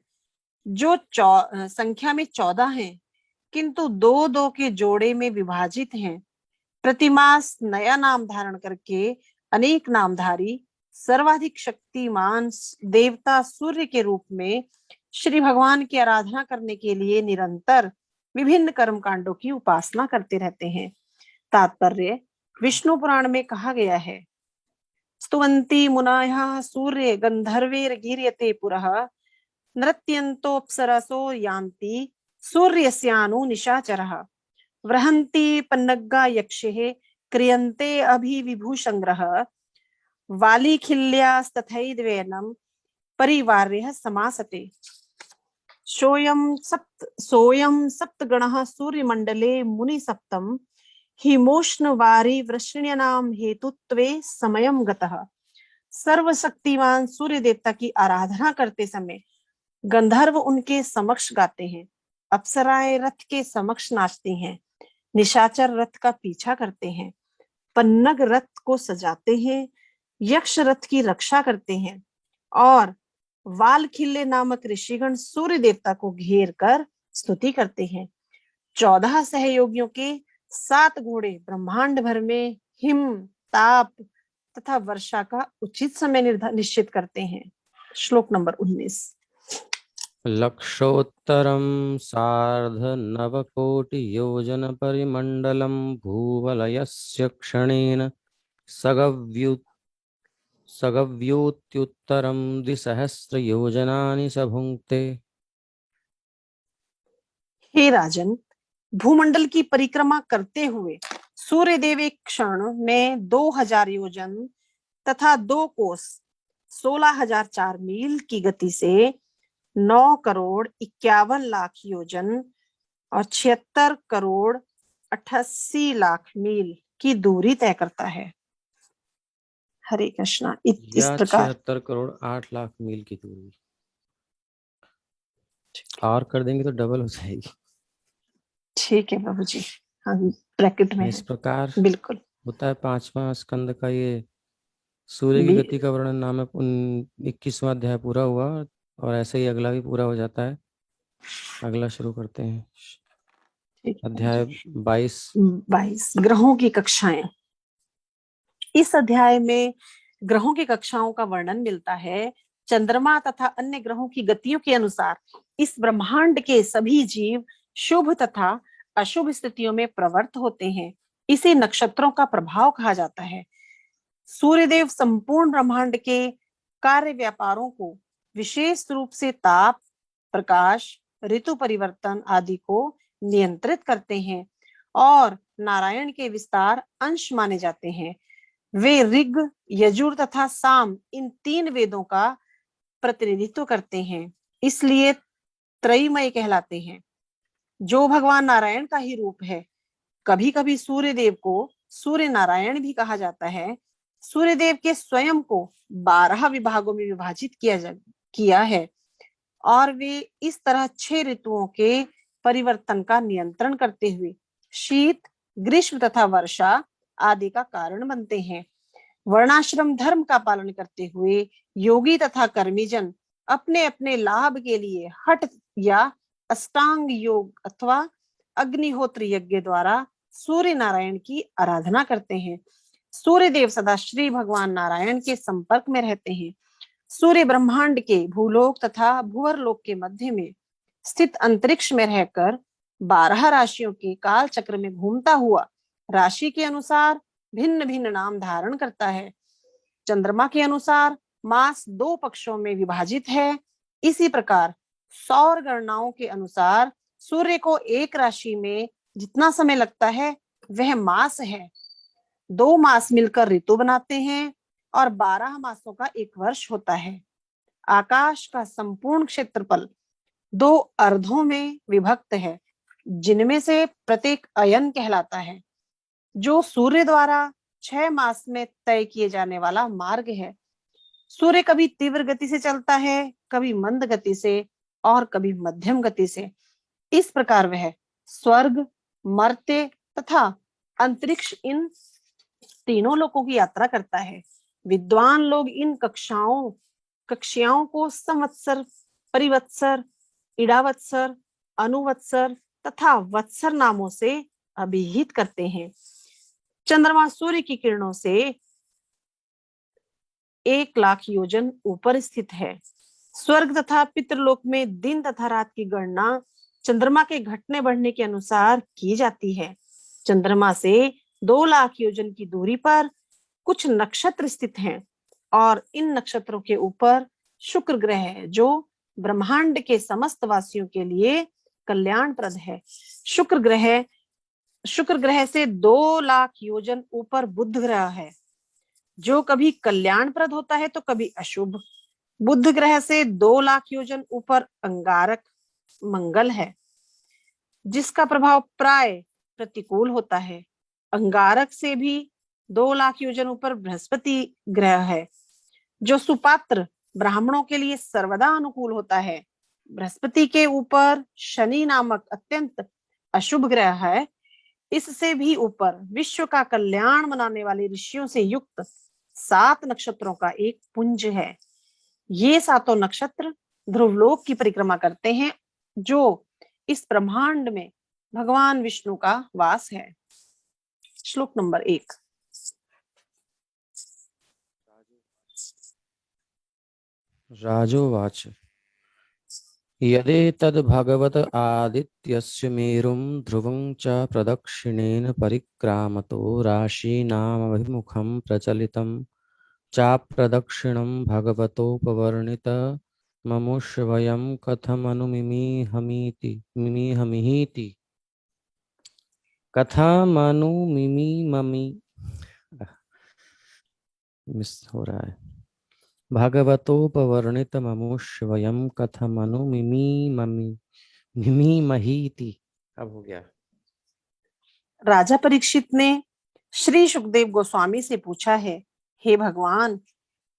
जो संख्या में 14 हैं, किंतु 2-2 के जोड़े में विभाजित हैं, प्रतिमास नया नाम धारण करके अनेक नामधारी सर्वाधिक शक्तिमान देवता सूर्य के रूप में श्री भगवान की आराधना करने के लिए निरंतर विभिन्न कर्म कांडों की उपासना करते रहते हैं। तात्पर्य, विष्णु पुराण में कहा गया है, स्तुवन्ति मुनयः सूर्ये गन्धर्वैर्गीर्यते पुरः नृत्यन्तोऽप्सरसो यान्ति सूर्यस्यानु निशाचरः वृहन्ति पन्नग्गा यक्षेः क्रियन्ते अभिविभूषङ्ग्रह वालीखिल्यास्तथैद्वेनं परिवार्यः समासते सोऽयं सप्तगणः सूर्यमण्डले मुनिसप्तम हिमोष्णवारी वृष्ण्यनाम हेतुत्वे समयं गतः। सर्वशक्तिमान सूर्य देवता की आराधना करते समय गंधर्व उनके समक्ष गाते हैं, अप्सराएं रथ के समक्ष नाचती हैं, निशाचर रथ का पीछा करते हैं, पन्नग रथ को सजाते हैं, यक्ष रथ की रक्षा करते हैं और वालखिल्य नामक ऋषिगण सूर्य देवता को घेर कर स्तुति करते हैं। 14 सहयोगियों के 7 घोड़े ब्रह्मांड भर में हिम, ताप तथा वर्षा का उचित समय निश्चित करते हैं। श्लोक नंबर 19। लक्षोत्तरं सार्धनवकोटियोजन परिमण्डलं भूवलयस्य क्षणेन सगव्योत्युत्तरं द्विसहस्रयोजनानि स भुङ्क्ते। हे राजन, भूमंडल की परिक्रमा करते हुए सूर्यदेव एक क्षण में 2000 योजन तथा 2 कोस 16,004 मील की गति से 9 करोड़ 51 लाख योजन और 76 करोड़ 88 लाख मील की दूरी तय करता है। हरे कृष्णा। इस प्रकार 76 करोड़ 8 लाख मील की दूरी और कर देंगे तो डबल हो जाएगी। ठीक है बाबू जी, हाँ ब्रैकेट में इस है। प्रकार बिल्कुल होता है 5वां स्कंद का ये सूर्य की गति का वर्णन नामक 21वां अध्याय पूरा हुआ और ऐसे ही अगला भी पूरा हो जाता है। अगला शुरू करते हैं। अध्याय 22 ग्रहों की कक्षाएं। इस अध्याय में ग्रहों की कक्षाओं का वर्णन मिलता है। चंद्रमा तथा अन्य ग्रहों की गतियों के अनुसार इस ब्रह्मांड के सभी जीव शुभ तथा अशुभ स्थितियों में प्रवृत्त होते हैं। इसे नक्षत्रों का प्रभाव कहा जाता है। सूर्यदेव संपूर्ण ब्रह्मांड के कार्य व्यापारों को विशेष रूप से ताप, प्रकाश, ऋतु परिवर्तन आदि को नियंत्रित करते हैं और नारायण के विस्तार अंश माने जाते हैं। वे ऋग, यजुर तथा साम इन 3 वेदों का प्रतिनिधित्व करते हैं, इसलिए त्रयीमय कहलाते हैं, जो भगवान नारायण का ही रूप है। कभी कभी सूर्यदेव को सूर्य नारायण भी कहा जाता है। सूर्यदेव के स्वयं को 12 विभागों में विभाजित किया है और वे इस तरह 6 ऋतुओं के परिवर्तन का नियंत्रण करते हुए शीत, ग्रीष्म तथा वर्षा आदि का कारण बनते हैं। वर्णाश्रम धर्म का पालन करते हुए योगी तथा कर्मीजन अपने अपने लाभ के लिए हठ या अष्टांग योग अथवा अग्निहोत्र यज्ञ द्वारा सूर्य नारायण की आराधना करते हैं। सूर्य देव सदा श्री भगवान नारायण के संपर्क में रहते हैं। सूर्य ब्रह्मांड के भूलोक तथा भूवरलोक के मध्य में स्थित अंतरिक्ष में रहकर 12 राशियों के काल चक्र में घूमता हुआ राशि के अनुसार भिन्न भिन्न नाम धारण करता है। चंद्रमा के अनुसार मास 2 पक्षों में विभाजित है। इसी प्रकार सौर गणनाओं के अनुसार सूर्य को एक राशि में जितना समय लगता है वह मास है। 2 मास मिलकर ऋतु बनाते हैं और 12 मासों का 1 वर्ष होता है। आकाश का संपूर्ण क्षेत्रफल 2 अर्धों में विभक्त है, जिनमें से प्रत्येक अयन कहलाता है, जो सूर्य द्वारा 6 मास में तय किए जाने वाला मार्ग है। सूर्य कभी तीव्र गति से चलता है, कभी मंद गति से और कभी मध्यम गति से। इस प्रकार वह स्वर्ग, मर्त्य तथा अंतरिक्ष इन तीनों लोकों की यात्रा करता है। विद्वान लोग इन कक्षाओं को संवत्सर, परिवत्सर, इडावत्सर, अनुवत्सर तथा वत्सर नामों से अभिहित करते हैं। चंद्रमा सूर्य की किरणों से 1 लाख योजन ऊपर स्थित है। स्वर्ग तथा पितृलोक में दिन तथा रात की गणना चंद्रमा के घटने बढ़ने के अनुसार की जाती है। चंद्रमा से 2 लाख योजन की दूरी पर कुछ नक्षत्र स्थित हैं, और इन नक्षत्रों के ऊपर शुक्र ग्रह है जो ब्रह्मांड के समस्त वासियों के लिए कल्याणप्रद है। शुक्र ग्रह से 2 लाख योजन ऊपर बुध ग्रह है जो कभी कल्याणप्रद होता है तो कभी अशुभ। बुध ग्रह से 2 लाख योजन ऊपर अंगारक मंगल है जिसका प्रभाव प्राय प्रतिकूल होता है। अंगारक से भी 2 लाख योजन ऊपर बृहस्पति ग्रह है जो सुपात्र ब्राह्मणों के लिए सर्वदा अनुकूल होता है। बृहस्पति के ऊपर शनि नामक अत्यंत अशुभ ग्रह है। इससे भी ऊपर विश्व का कल्याण मनाने वाले ऋषियों से युक्त 7 नक्षत्रों का एक पुंज है। ये 7 नक्षत्र ध्रुवलोक की परिक्रमा करते हैं जो इस ब्रह्मांड में भगवान विष्णु का वास है। श्लोक नंबर 1। राजोवाच यदेतद्भगवत आदित्यस्य मेरुं ध्रुवं च प्रदक्षिणेन परिक्रामतो राशीनामभिमुखं प्रचलितं चाप्रदक्षिणं भगवतोपवर्णितममुष्वयं मिमीहमीति कथमनुमिमीममि मिस हो रहा है भगवतोपवर्णितममुष्वयं मिमीमहीति। अब हो गया। राजा परीक्षित ने श्री सुखदेव गोस्वामी से पूछा है, हे भगवान,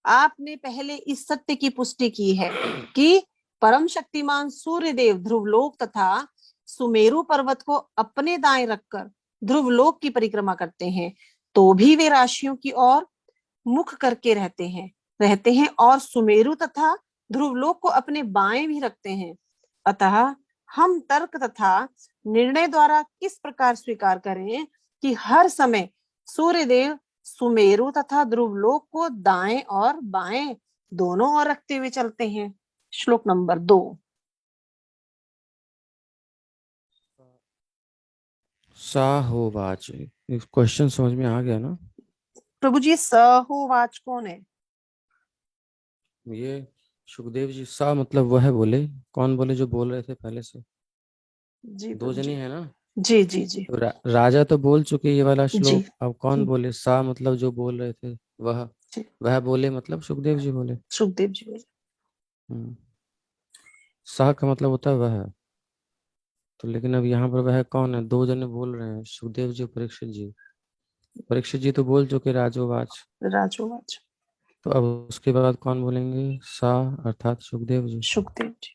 आपने पहले इस सत्य की पुष्टि की है कि परम शक्तिमान सूर्यदेव ध्रुवलोक तथा सुमेरु पर्वत को अपने दाएं रखकर ध्रुवलोक की परिक्रमा करते हैं, तो भी वे राशियों की ओर मुख करके रहते हैं और सुमेरु तथा ध्रुवलोक को अपने बाएं भी रखते हैं। अतः हम तर्क तथा निर्णय द्वारा किस प्रकार स्वीकार करें कि हर समय सूर्यदेव सुमेरु तथा ध्रुवलोक को दाएं और बाएं दोनों ओर रखते हुए चलते हैं। श्लोक नंबर 2। साहोवाच, क्वेश्चन समझ में आ गया ना? प्रभु जी, सहोवाच कौन है? ये सुखदेव जी। सा मतलब वह बोले, कौन बोले? जो बोल रहे थे पहले से। जी दो प्रभु जनी जी। है ना? जी जी जी तो राजा तो बोल चुके ये वाला जी श्लोक। अब कौन जी बोले? सा मतलब जो बोल रहे थे वह। जी। वह बोले मतलब सुखदेव जी बोले। सुखदेव जी बोले। हम्म। सा का मतलब होता है वह। तो लेकिन अब यहाँ पर वह कौन है? दो जने बोल रहे हैं, सुखदेव जी, परीक्षित जी। परीक्षित जी तो बोल चुके राजोवाच। राजोवाच। तो अब उसके बाद कौन बोलेंगे? सा अर्थात सुखदेव जी। सुखदेव जी।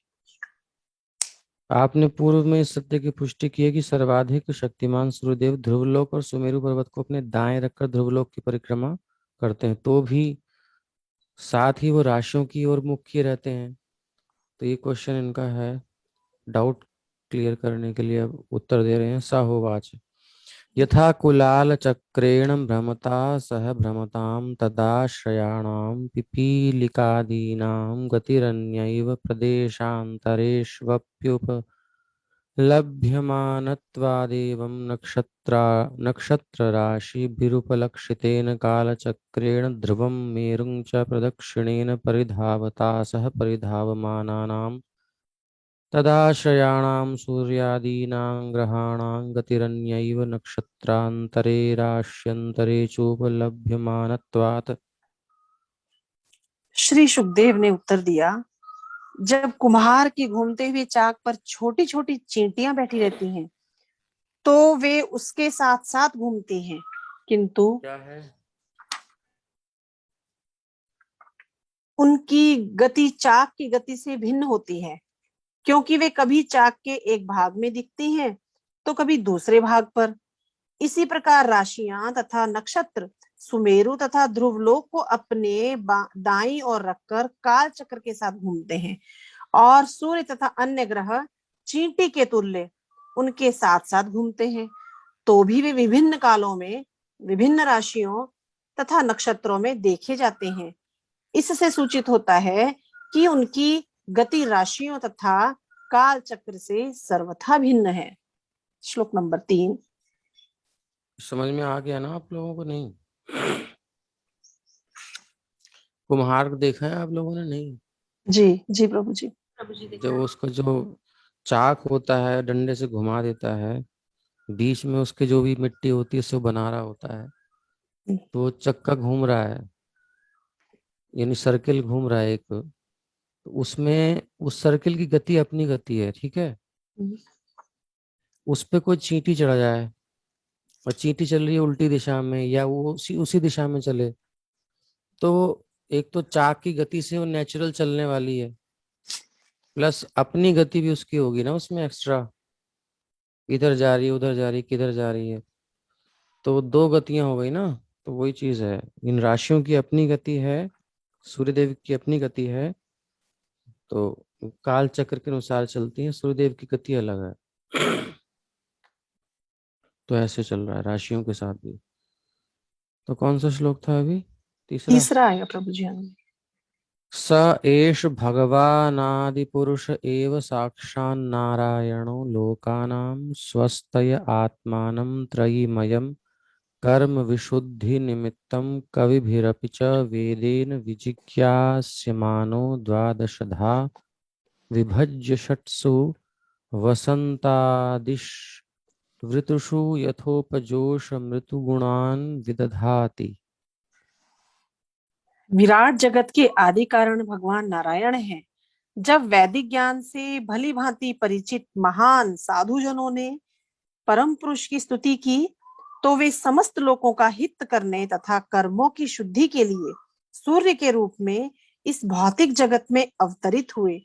आपने पूर्व में इस सत्य की पुष्टि की है कि सर्वाधिक शक्तिमान सूर्यदेव ध्रुवलोक और सुमेरु पर्वत को अपने दाएं रखकर ध्रुवलोक की परिक्रमा करते हैं, तो भी साथ ही वो राशियों की ओर मुख किए रहते हैं। तो ये क्वेश्चन इनका है, डाउट क्लियर करने के लिए अब उत्तर दे रहे हैं। साहोवाच यथा कुलाल चक्रेण भ्रमता सह भ्रमतां तदाश्रयाणां पिपीलिकादीनां गतिरन्यैव प्रदेशान्तरेष्वप्युपलभ्यमानत्वादेवं नक्षत्रराशिभिरुपलक्षितेन कालचक्रेण ध्रुवं मेरुं च प्रदक्षिणेन परिधावता सह परिधावमानानां तदाश्रयाणां सूर्यादीनां ग्रहाणां गतिरन्यैव नक्षत्रान्तरे राश्यन्तरे चोपलभ्यमानत्वात्। श्री सुखदेव ने उत्तर दिया, जब कुम्हार की घूमते हुए चाक पर छोटी छोटी चींटियां बैठी रहती हैं तो वे उसके साथ साथ घूमती हैं, किंतु क्या है? उनकी गति चाक की गति से भिन्न होती है, क्योंकि वे कभी चाक के एक भाग में दिखती हैं तो कभी दूसरे भाग पर। इसी प्रकार राशियां तथा नक्षत्र सुमेरु तथा ध्रुवलोक को अपने दाईं ओर रखकर काल चक्र के साथ घूमते हैं और सूर्य तथा अन्य ग्रह चींटी के तुल्य उनके साथ साथ घूमते हैं, तो भी वे विभिन्न कालों में विभिन्न राशियों तथा नक्षत्रों में देखे जाते हैं। इससे सूचित होता है कि उनकी गति राशियों तथा काल चक्र से सर्वथा भिन्न है। श्लोक नंबर 3। समझ में आ गया ना आप लोगों को? नहीं? कुम्हार को देखा है आप लोगों ने? नहीं। जी जी प्रभु जी। प्रभु जी देखा जो है। उसका जो चाक होता है डंडे से घुमा देता है, बीच में उसके जो भी मिट्टी होती है उससे वो बना रहा होता है, तो वो चक्का घूम रहा है, यानी सर्किल घूम रहा है एक, तो उसमें उस सर्किल की गति अपनी गति है, ठीक है। हम्म, उस पे कोई चींटी चढ़ जाए और चींटी चल रही है उल्टी दिशा में, या वो उसी उसी दिशा में चले, तो एक तो चाक की गति से वो नेचुरल चलने वाली है, प्लस अपनी गति भी उसकी होगी ना उसमें एक्स्ट्रा, इधर जा रही है उधर जा रही है किधर जा रही है, तो दो गतियां हो गई ना। तो वही चीज है, इन राशियों की अपनी गति है, सूर्यदेव की अपनी गति है, तो काल चक्र के अनुसार चलती है, सूर्यदेव की गति अलग है। तो ऐसे चल रहा है राशियों के साथ भी। तो कौन सा श्लोक था अभी? तीसरा। तीसरा आएगा प्रभु जी। हाँ। स एष भगवानादिपुरुष एव साक्षान्नारायणो लोकानां स्वस्तय आत्मानं त्रयीमयम् कर्म विशुद्धि निमित्तं कविभिरपि च वेदेन विजिज्ञास्यमानो द्वादशधा विभज्य षट्सु वसंतादिश ऋतुषु यथोपजोष मृतुगुणान् विदधाति। विराट जगत के आदि कारण भगवान नारायण हैं। जब वैदिक ज्ञान से भली भांति परिचित महान साधुजनों ने परम पुरुष की स्तुति की, तो वे समस्त लोगों का हित करने तथा कर्मों की शुद्धि के लिए सूर्य के रूप में इस भौतिक जगत में अवतरित हुए।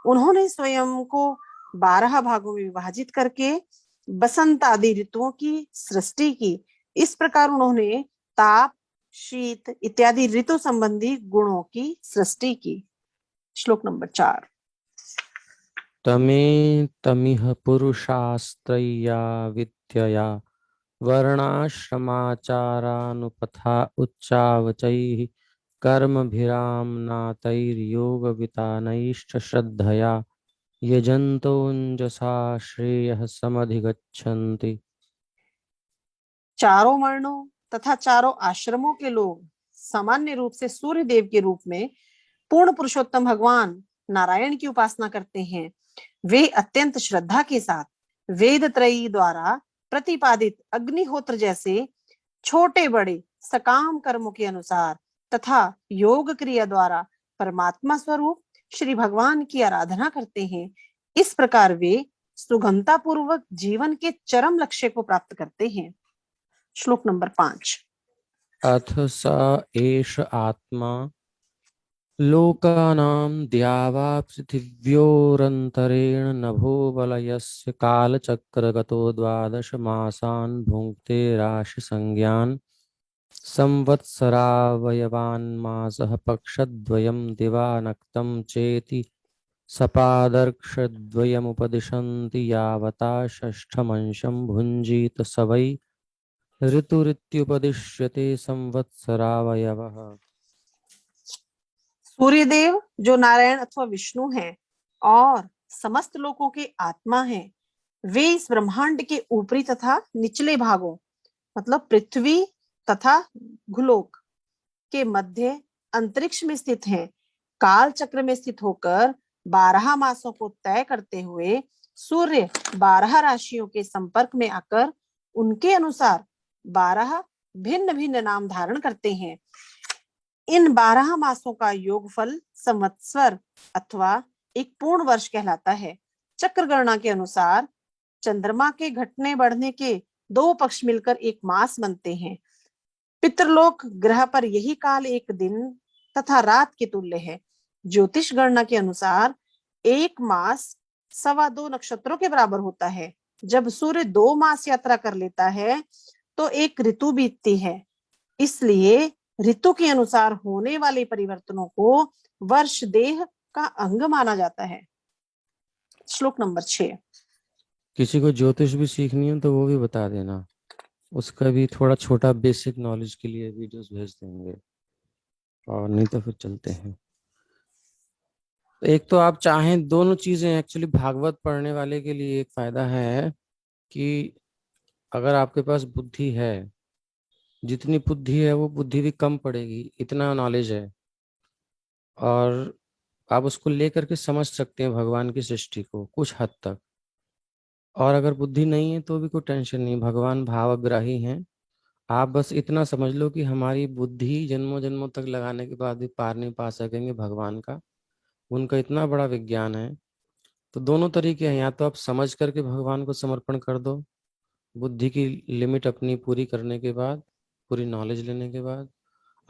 उन्होंने स्वयं को 12 भागों में विभाजित करके बसंत आदि ऋतुओं की सृष्टि की। इस प्रकार उन्होंने ताप, शीत इत्यादि ऋतु संबंधी गुणों की सृष्टि की। श्लोक नंबर 4। तमे तमिह पुरुषास्त्रय्या विद्यया वर्णाश्रमाचारानुपथा उच्चावचैः कर्मभिराम्नातैर्योगवितानैश्च श्रद्धया यजन्तोऽञ्जसा श्रेयः समधिगच्छन्ति। चारों वर्णों तथा चारों आश्रमों के लोग सामान्य रूप से सूर्य देव के रूप में पूर्ण पुरुषोत्तम भगवान नारायण की उपासना करते हैं। वे अत्यंत श्रद्धा के साथ वेद त्रयी द्वारा प्रतिपादित अग्निहोत्र जैसे छोटे बड़े सकाम कर्मों के अनुसार तथा योग क्रिया द्वारा परमात्मा स्वरूप श्री भगवान की आराधना करते हैं। इस प्रकार वे सुगमता पूर्वक जीवन के चरम लक्ष्य को प्राप्त करते हैं। श्लोक नंबर 5। अथ स एष आत्मा लोकानां द्यावा पृथिव्योरन्तरेण नभो बलयस्य कालचक्रगतो द्वादश मासान् भुङ्क्ते राशिसंज्ञान् संवत्सरावयवान् मासः पक्षद्वयं दिवा नक्तं चेति सपादर्क्षद्वयमुपदिशन्ति यावता षष्ठमंशं भुञ्जीत स वै ऋतुरित्युपदिश्यते संवत्सरावयवः। सूर्यदेव जो नारायण अथवा विष्णु हैं और समस्त लोगों के आत्मा हैं, वे इस ब्रह्मांड के ऊपरी तथा निचले भागों मतलब पृथ्वी तथा भूलोक के मध्य अंतरिक्ष में स्थित हैं। काल चक्र में स्थित होकर 12 मासों को तय करते हुए सूर्य 12 राशियों के संपर्क में आकर उनके अनुसार 12 भिन्न भिन्न नाम धारण करते हैं। इन 12 मासों का योगफल संवत्सर अथवा एक पूर्ण वर्ष कहलाता है। चक्र गणना के अनुसार चंद्रमा के घटने बढ़ने के 2 पक्ष मिलकर एक मास बनते हैं। पितृलोक ग्रह पर यही काल एक दिन तथा रात के तुल्य है। ज्योतिष गणना के अनुसार एक मास 2.25 नक्षत्रों के बराबर होता है। जब सूर्य 2 मास यात्रा कर लेता है तो एक ऋतु बीतती है। इसलिए ऋतु के अनुसार होने वाले परिवर्तनों को वर्ष देह का अंग माना जाता है। श्लोक नंबर 6। किसी को ज्योतिष भी सीखनी है तो वो भी बता देना, उसका भी थोड़ा छोटा बेसिक नॉलेज के लिए वीडियोस भेज देंगे, और नहीं तो फिर चलते हैं। तो एक तो आप चाहें दोनों चीजें, एक्चुअली भागवत पढ़ने वाले के लिए एक फायदा है कि अगर आपके पास बुद्धि है, जितनी बुद्धि है वो बुद्धि भी कम पड़ेगी, इतना नॉलेज है। और आप उसको लेकर के समझ सकते हैं भगवान की सृष्टि को कुछ हद तक। और अगर बुद्धि नहीं है तो भी कोई टेंशन नहीं, भगवान भावग्राही हैं। आप बस इतना समझ लो कि हमारी बुद्धि जन्मों जन्मों तक लगाने के बाद भी पार नहीं पा सकेंगे भगवान का। उनका इतना बड़ा विज्ञान है। तो दोनों तरीके हैं, या तो आप समझ करके भगवान को समर्पण कर दो बुद्धि की लिमिट अपनी पूरी करने के बाद, पूरी नॉलेज लेने के बाद,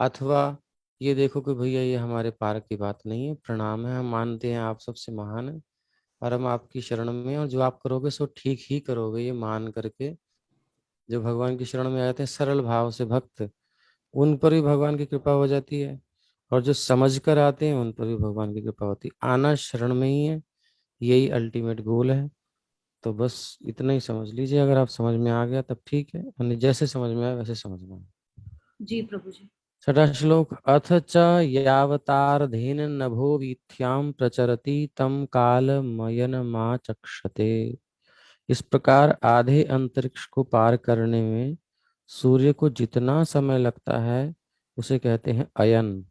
अथवा ये देखो कि भैया ये हमारे पार की बात नहीं है, प्रणाम है, हम मानते हैं आप सबसे महान है और हम आपकी शरण में हैं, और जो आप करोगे सो ठीक ही करोगे, ये मान करके जो भगवान की शरण में आते हैं सरल भाव से भक्त, उन पर भी भगवान की कृपा हो जाती है। और जो समझ कर आते हैं उन पर भी भगवान की कृपा होती है। आना शरण में ही है, यही अल्टीमेट गोल है। तो बस इतना ही समझ लीजिए, अगर आप समझ में आ गया तब ठीक है, यानी जैसे समझ में आए वैसे समझना है। जी प्रभु जी। छठा श्लोक, अथ च यावतार्धेन नभो वीथ्याम प्रचरति तम कालमयनमा चक्षते। इस प्रकार आधे अंतरिक्ष को पार करने में सूर्य को जितना समय लगता है उसे कहते हैं अयन।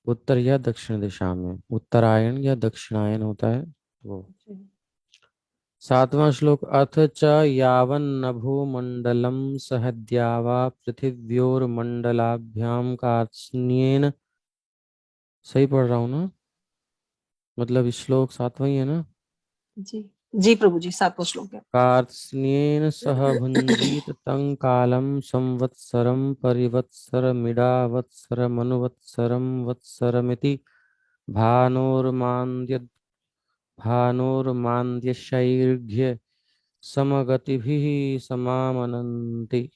उत्तर या दक्षिण दिशा में उत्तरायण या दक्षिणायन होता है वो। सातवां श्लोक, अथ च यावन्नभो मंडलम सहद्यावा पृथिव्योर्मंडलाभ्याम कार्त्स्न्येन। सही पढ़ रहा हूँ ना? मतलब श्लोक सातवां ही है ना? जी जी प्रभु जी, 7वां श्लोक है। कार्त्स्न्येन सह भुञ्जीत तं कालं संवत्सरं परिवत्सरमिडावत्सरमनुवत्सरं वत्सरमिति भानोर्मान्द्य भानोर्मान्द्यशैर्घ्य समगतिभिः समामनन्ति।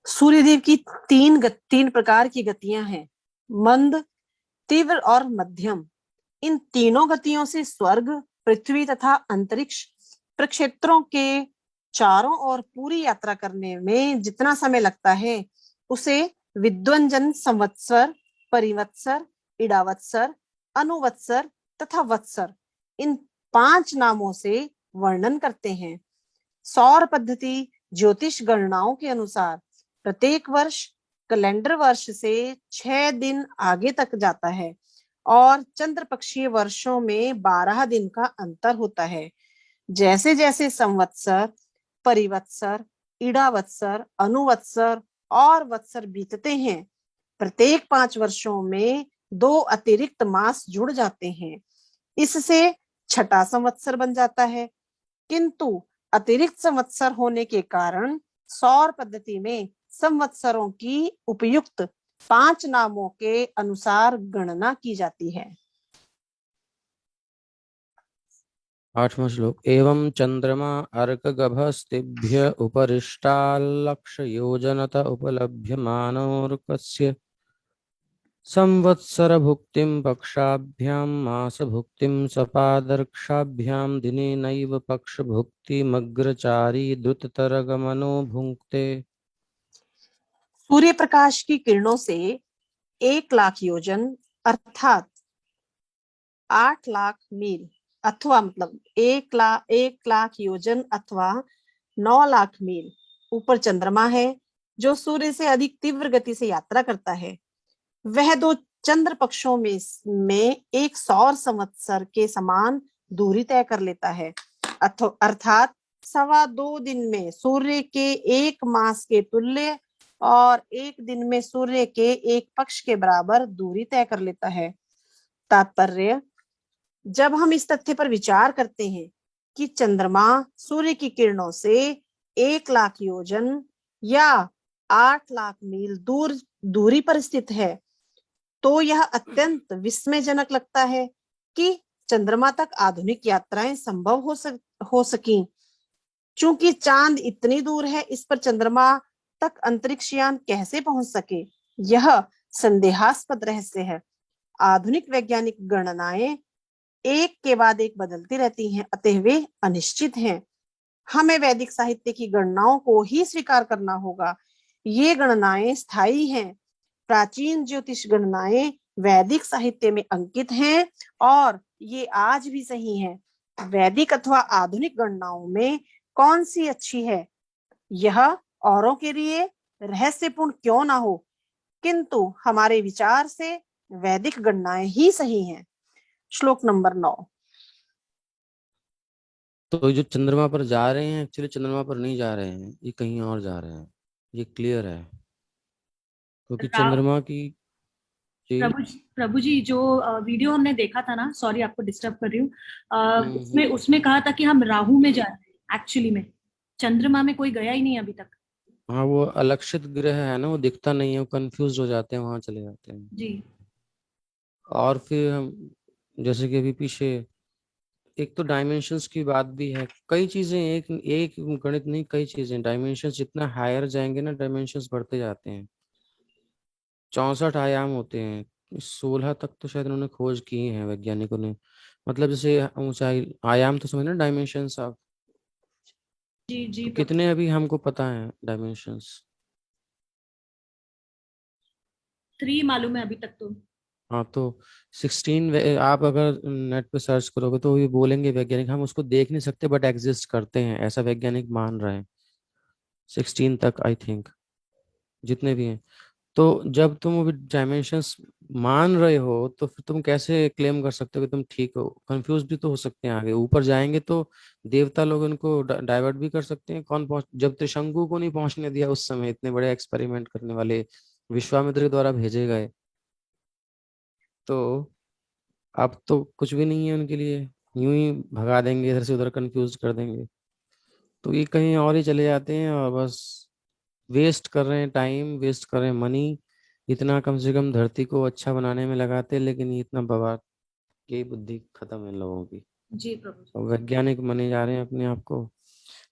सूर्यदेव की तीन प्रकार की गतियां हैं, मंद, तीव्र और मध्यम। इन तीनों गतियों से स्वर्ग, पृथ्वी तथा अंतरिक्ष प्रक्षेत्रों के चारों ओर पूरी यात्रा करने में जितना समय लगता है उसे विद्वंजन संवत्सर, परिवत्सर, इडावत्सर, अनुवत्सर तथा वत्सर, इन 5 नामों से वर्णन करते हैं। सौर पद्धति ज्योतिष गणनाओं के अनुसार प्रत्येक वर्ष कैलेंडर वर्ष से 6 दिन आगे तक जाता है और चंद्र पक्षीय वर्षों में 12 दिन का अंतर होता है। जैसे जैसे संवत्सर, परिवत्सर, इडावत्सर, अनुवत्सर और वत्सर बीतते हैं, प्रत्येक 5 वर्षों में 2 अतिरिक्त मास जुड़ जाते हैं। इससे छठा संवत्सर बन जाता है। किंतु अतिरिक्त संवत्सर होने के कारण सौर पद्धति में संवत्सरों की उपयुक्त 5 नामों के अनुसार गणना की जाती है। आठवां श्लोक, एवं चंद्रमा अर्कगभस्तिभ्य उपरिष्टाल्लक्षयोजनत उपलभ्यमानोऽर्कस्य संवत्सर भुक्तिं पक्षाभ्यां मास भुक्तिं सपादर्क्षाभ्यां दिनेनैव पक्ष भुक्तिमग्रचारी द्रुततरगमनो भुङ्क्ते। सूर्य प्रकाश की किरणों से 1 लाख योजन अर्थात 8 लाख मील अथवा मतलब 1 लाख योजन अथवा 9 लाख मील ऊपर चंद्रमा है, जो सूर्य से अधिक तीव्र गति से यात्रा करता है। वह 2 चंद्र पक्षों में एक सौर संवत्सर के समान दूरी तय कर लेता है, अर्थात 2.25 दिन में सूर्य के 1 मास के तुल्य और 1 दिन में सूर्य के 1 पक्ष के बराबर दूरी तय कर लेता है। तात्पर्य, जब हम इस तथ्य पर विचार करते हैं कि चंद्रमा सूर्य की किरणों से 1 लाख योजन या 8 लाख मील दूरी पर स्थित है, तो यह अत्यंत विस्मयजनक लगता है कि चंद्रमा तक आधुनिक यात्राएं संभव हो सकी। चूंकि चांद इतनी दूर है, इस पर चंद्रमा तक अंतरिक्ष यान कैसे पहुंच सके, यह संदेहास्पद रहस्य है। आधुनिक वैज्ञानिक गणनाएं एक के बाद एक बदलती रहती हैं, अतः वे अनिश्चित हैं। हमें वैदिक साहित्य की गणनाओं को ही स्वीकार करना होगा। ये गणनाएं स्थायी हैं। प्राचीन ज्योतिष गणनाएं वैदिक साहित्य में अंकित हैं और ये आज भी सही हैं। वैदिक अथवा आधुनिक गणनाओं में कौन सी अच्छी है, यह औरों के लिए रहस्यपूर्ण क्यों ना हो, किंतु हमारे विचार से वैदिक गणनाएं ही सही हैं। श्लोक नंबर 9। तो जो चंद्रमा पर जा रहे हैं एक्चुअली चंद्रमा पर नहीं जा रहे हैं, ये कहीं और जा रहे हैं, ये क्लियर है, क्योंकि रा- चंद्रमा की जी। प्रभु जी जो वीडियो हमने देखा था ना, सॉरी आपको डिस्टर्ब कर रही हूँ, उसमें हम्म। उसमें कहा था कि हम राहु में जा रहे हैं, एक्चुअली में चंद्रमा में कोई गया ही नहीं अभी तक। हाँ, वो अलक्षित ग्रह है ना, वो दिखता नहीं है, वो कंफ्यूज हो जाते हैं, वहां चले जाते हैं। जी और फिर हम जैसे कि अभी पीछे एक तो डायमेंशंस की बात भी है, कई चीजें, एक एक गणित नहीं, कई चीजें, डायमेंशंस जितना हायर जाएंगे ना डायमेंशंस बढ़ते जाते हैं। 64 आयाम होते हैं, 16 तक तो शायद उन्होंने खोज की हैं वैज्ञानिकों ने। मतलब जैसे ऊंचाई, आयाम तो समझ ना, डायमेंशंस आप, जी जी तो प्रभु। कितने अभी हमको पता है डायमेंशंस? 3 मालूम है अभी तक तो। हाँ, तो 16, आप अगर नेट पे सर्च करोगे तो ये बोलेंगे वैज्ञानिक, हम उसको देख नहीं सकते बट एग्जिस्ट करते हैं, ऐसा वैज्ञानिक मान रहे हैं। 16 तक आई थिंक, जितने भी हैं। तो जब तुम अभी डायमेंशंस मान रहे हो तो फिर तुम कैसे क्लेम कर सकते हो कि तुम ठीक हो? कंफ्यूज भी तो हो सकते हैं, आगे ऊपर जाएंगे तो देवता लोग उनको डाइवर्ट भी कर सकते हैं। कौन पहुंच, जब त्रिशंकु को नहीं पहुंचने दिया उस समय, इतने बड़े एक्सपेरिमेंट करने वाले विश्वामित्र के द्वारा भेजे गए, तो अब तो कुछ भी नहीं है उनके लिए, यूं ही भगा देंगे, इधर से उधर कंफ्यूज कर देंगे। तो ये कहीं और ही चले जाते हैं और बस वेस्ट कर रहे हैं, टाइम वेस्ट कर रहे हैं, मनी इतना कम से कम धरती को अच्छा बनाने में लगाते हैं, लेकिन ये इतना बर्बाद, यही बुद्धि खत्म है इन लोगों की। जी प्रभु जी। और वैज्ञानिक माने जा रहे हैं अपने आप को,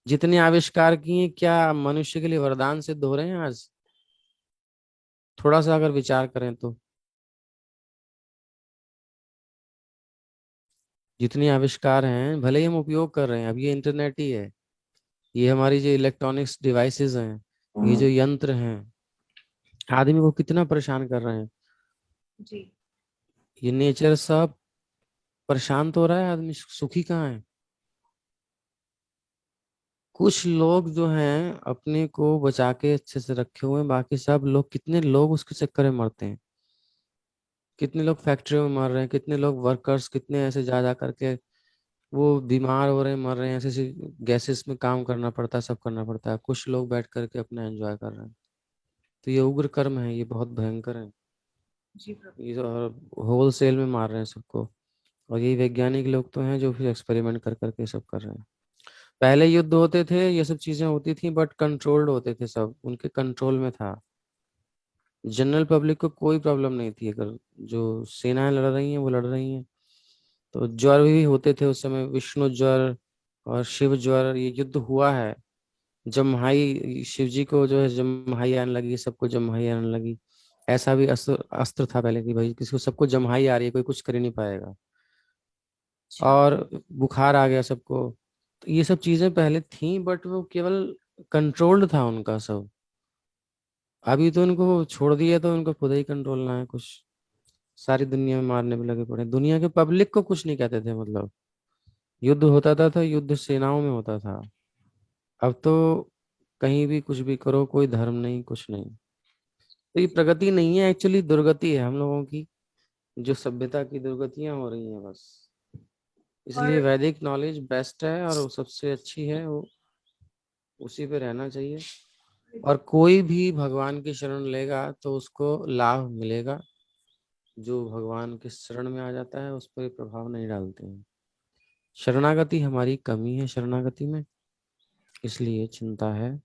जितने आविष्कार किए क्या मनुष्य के लिए वरदान सिद्ध हो रहे हैं आज? थोड़ा सा अगर विचार करें तो जितने आविष्कार हैं, भले ही हम उपयोग कर रहे हैं, अब ये इंटरनेट ही है, ये हमारी जो इलेक्ट्रॉनिक्स डिवाइसेस हैं, ये जो यंत्र हैं, आदमी को कितना परेशान कर रहे हैं। जी ये नेचर सब परेशान तो हो रहा है, आदमी सुखी कहाँ है? कुछ लोग जो हैं अपने को बचा के अच्छे से रखे हुए हैं, बाकी सब लोग, कितने लोग उसके चक्कर में मरते हैं, कितने लोग फैक्ट्रियों में मर रहे हैं, कितने लोग वर्कर्स, कितने ऐसे जा जा करके वो बीमार हो रहे हैं, मर रहे हैं, ऐसे ऐसे गैसेस में काम करना पड़ता है, सब करना पड़ता है, कुछ लोग बैठ करके अपना एंजॉय कर रहे हैं। तो ये उग्र कर्म है, ये बहुत भयंकर है। जी प्रभु। ये और होल सेल में मार रहे हैं सबको, और यही वैज्ञानिक लोग तो हैं जो फिर एक्सपेरिमेंट कर करके सब कर रहे हैं। पहले युद्ध होते थे, ये सब चीजें होती थी, बट कंट्रोल्ड होते थे, सब उनके कंट्रोल में था। जनरल पब्लिक को कोई प्रॉब्लम नहीं थी, अगर जो सेनाएं लड़ रही हैं वो लड़ रही हैं। तो ज्वर भी होते थे उस समय, विष्णु ज्वर और शिव ज्वर, ये युद्ध हुआ है। जम्हाई, शिव जी को जो है जम्हाई आने लगी, सबको जम्हाई आने लगी। ऐसा भी अस्त्र अस्त्र था पहले कि भाई किसी को, सबको जम्हाई आ रही है, कोई कुछ कर ही नहीं पाएगा। अच्छा और बुखार आ गया सबको। तो ये सब चीजें पहले थी, बट वो केवल कंट्रोल्ड था उनका सब। अभी तो उनको छोड़ दिया तो उनको खुद ही कंट्रोल ना है कुछ, सारी दुनिया में मारने में लगे पड़े, दुनिया के पब्लिक को कुछ नहीं कहते थे, मतलब युद्ध होता था तो युद्ध सेनाओं में होता था। अब तो कहीं भी कुछ भी करो, कोई धर्म नहीं, कुछ नहीं। तो ये प्रगति नहीं है, एक्चुअली दुर्गति है हम लोगों की, जो सभ्यता की दुर्गतियां हो रही हैं बस। इसलिए और वैदिक नॉलेज बेस्ट है और वो सबसे अच्छी है, वो उसी पे रहना चाहिए। और कोई भी भगवान की शरण लेगा तो उसको लाभ मिलेगा, जो भगवान के शरण में आ जाता है उस पर ये प्रभाव नहीं डालते हैं। शरणागति हमारी कमी है शरणागति में, इसलिए चिंता है।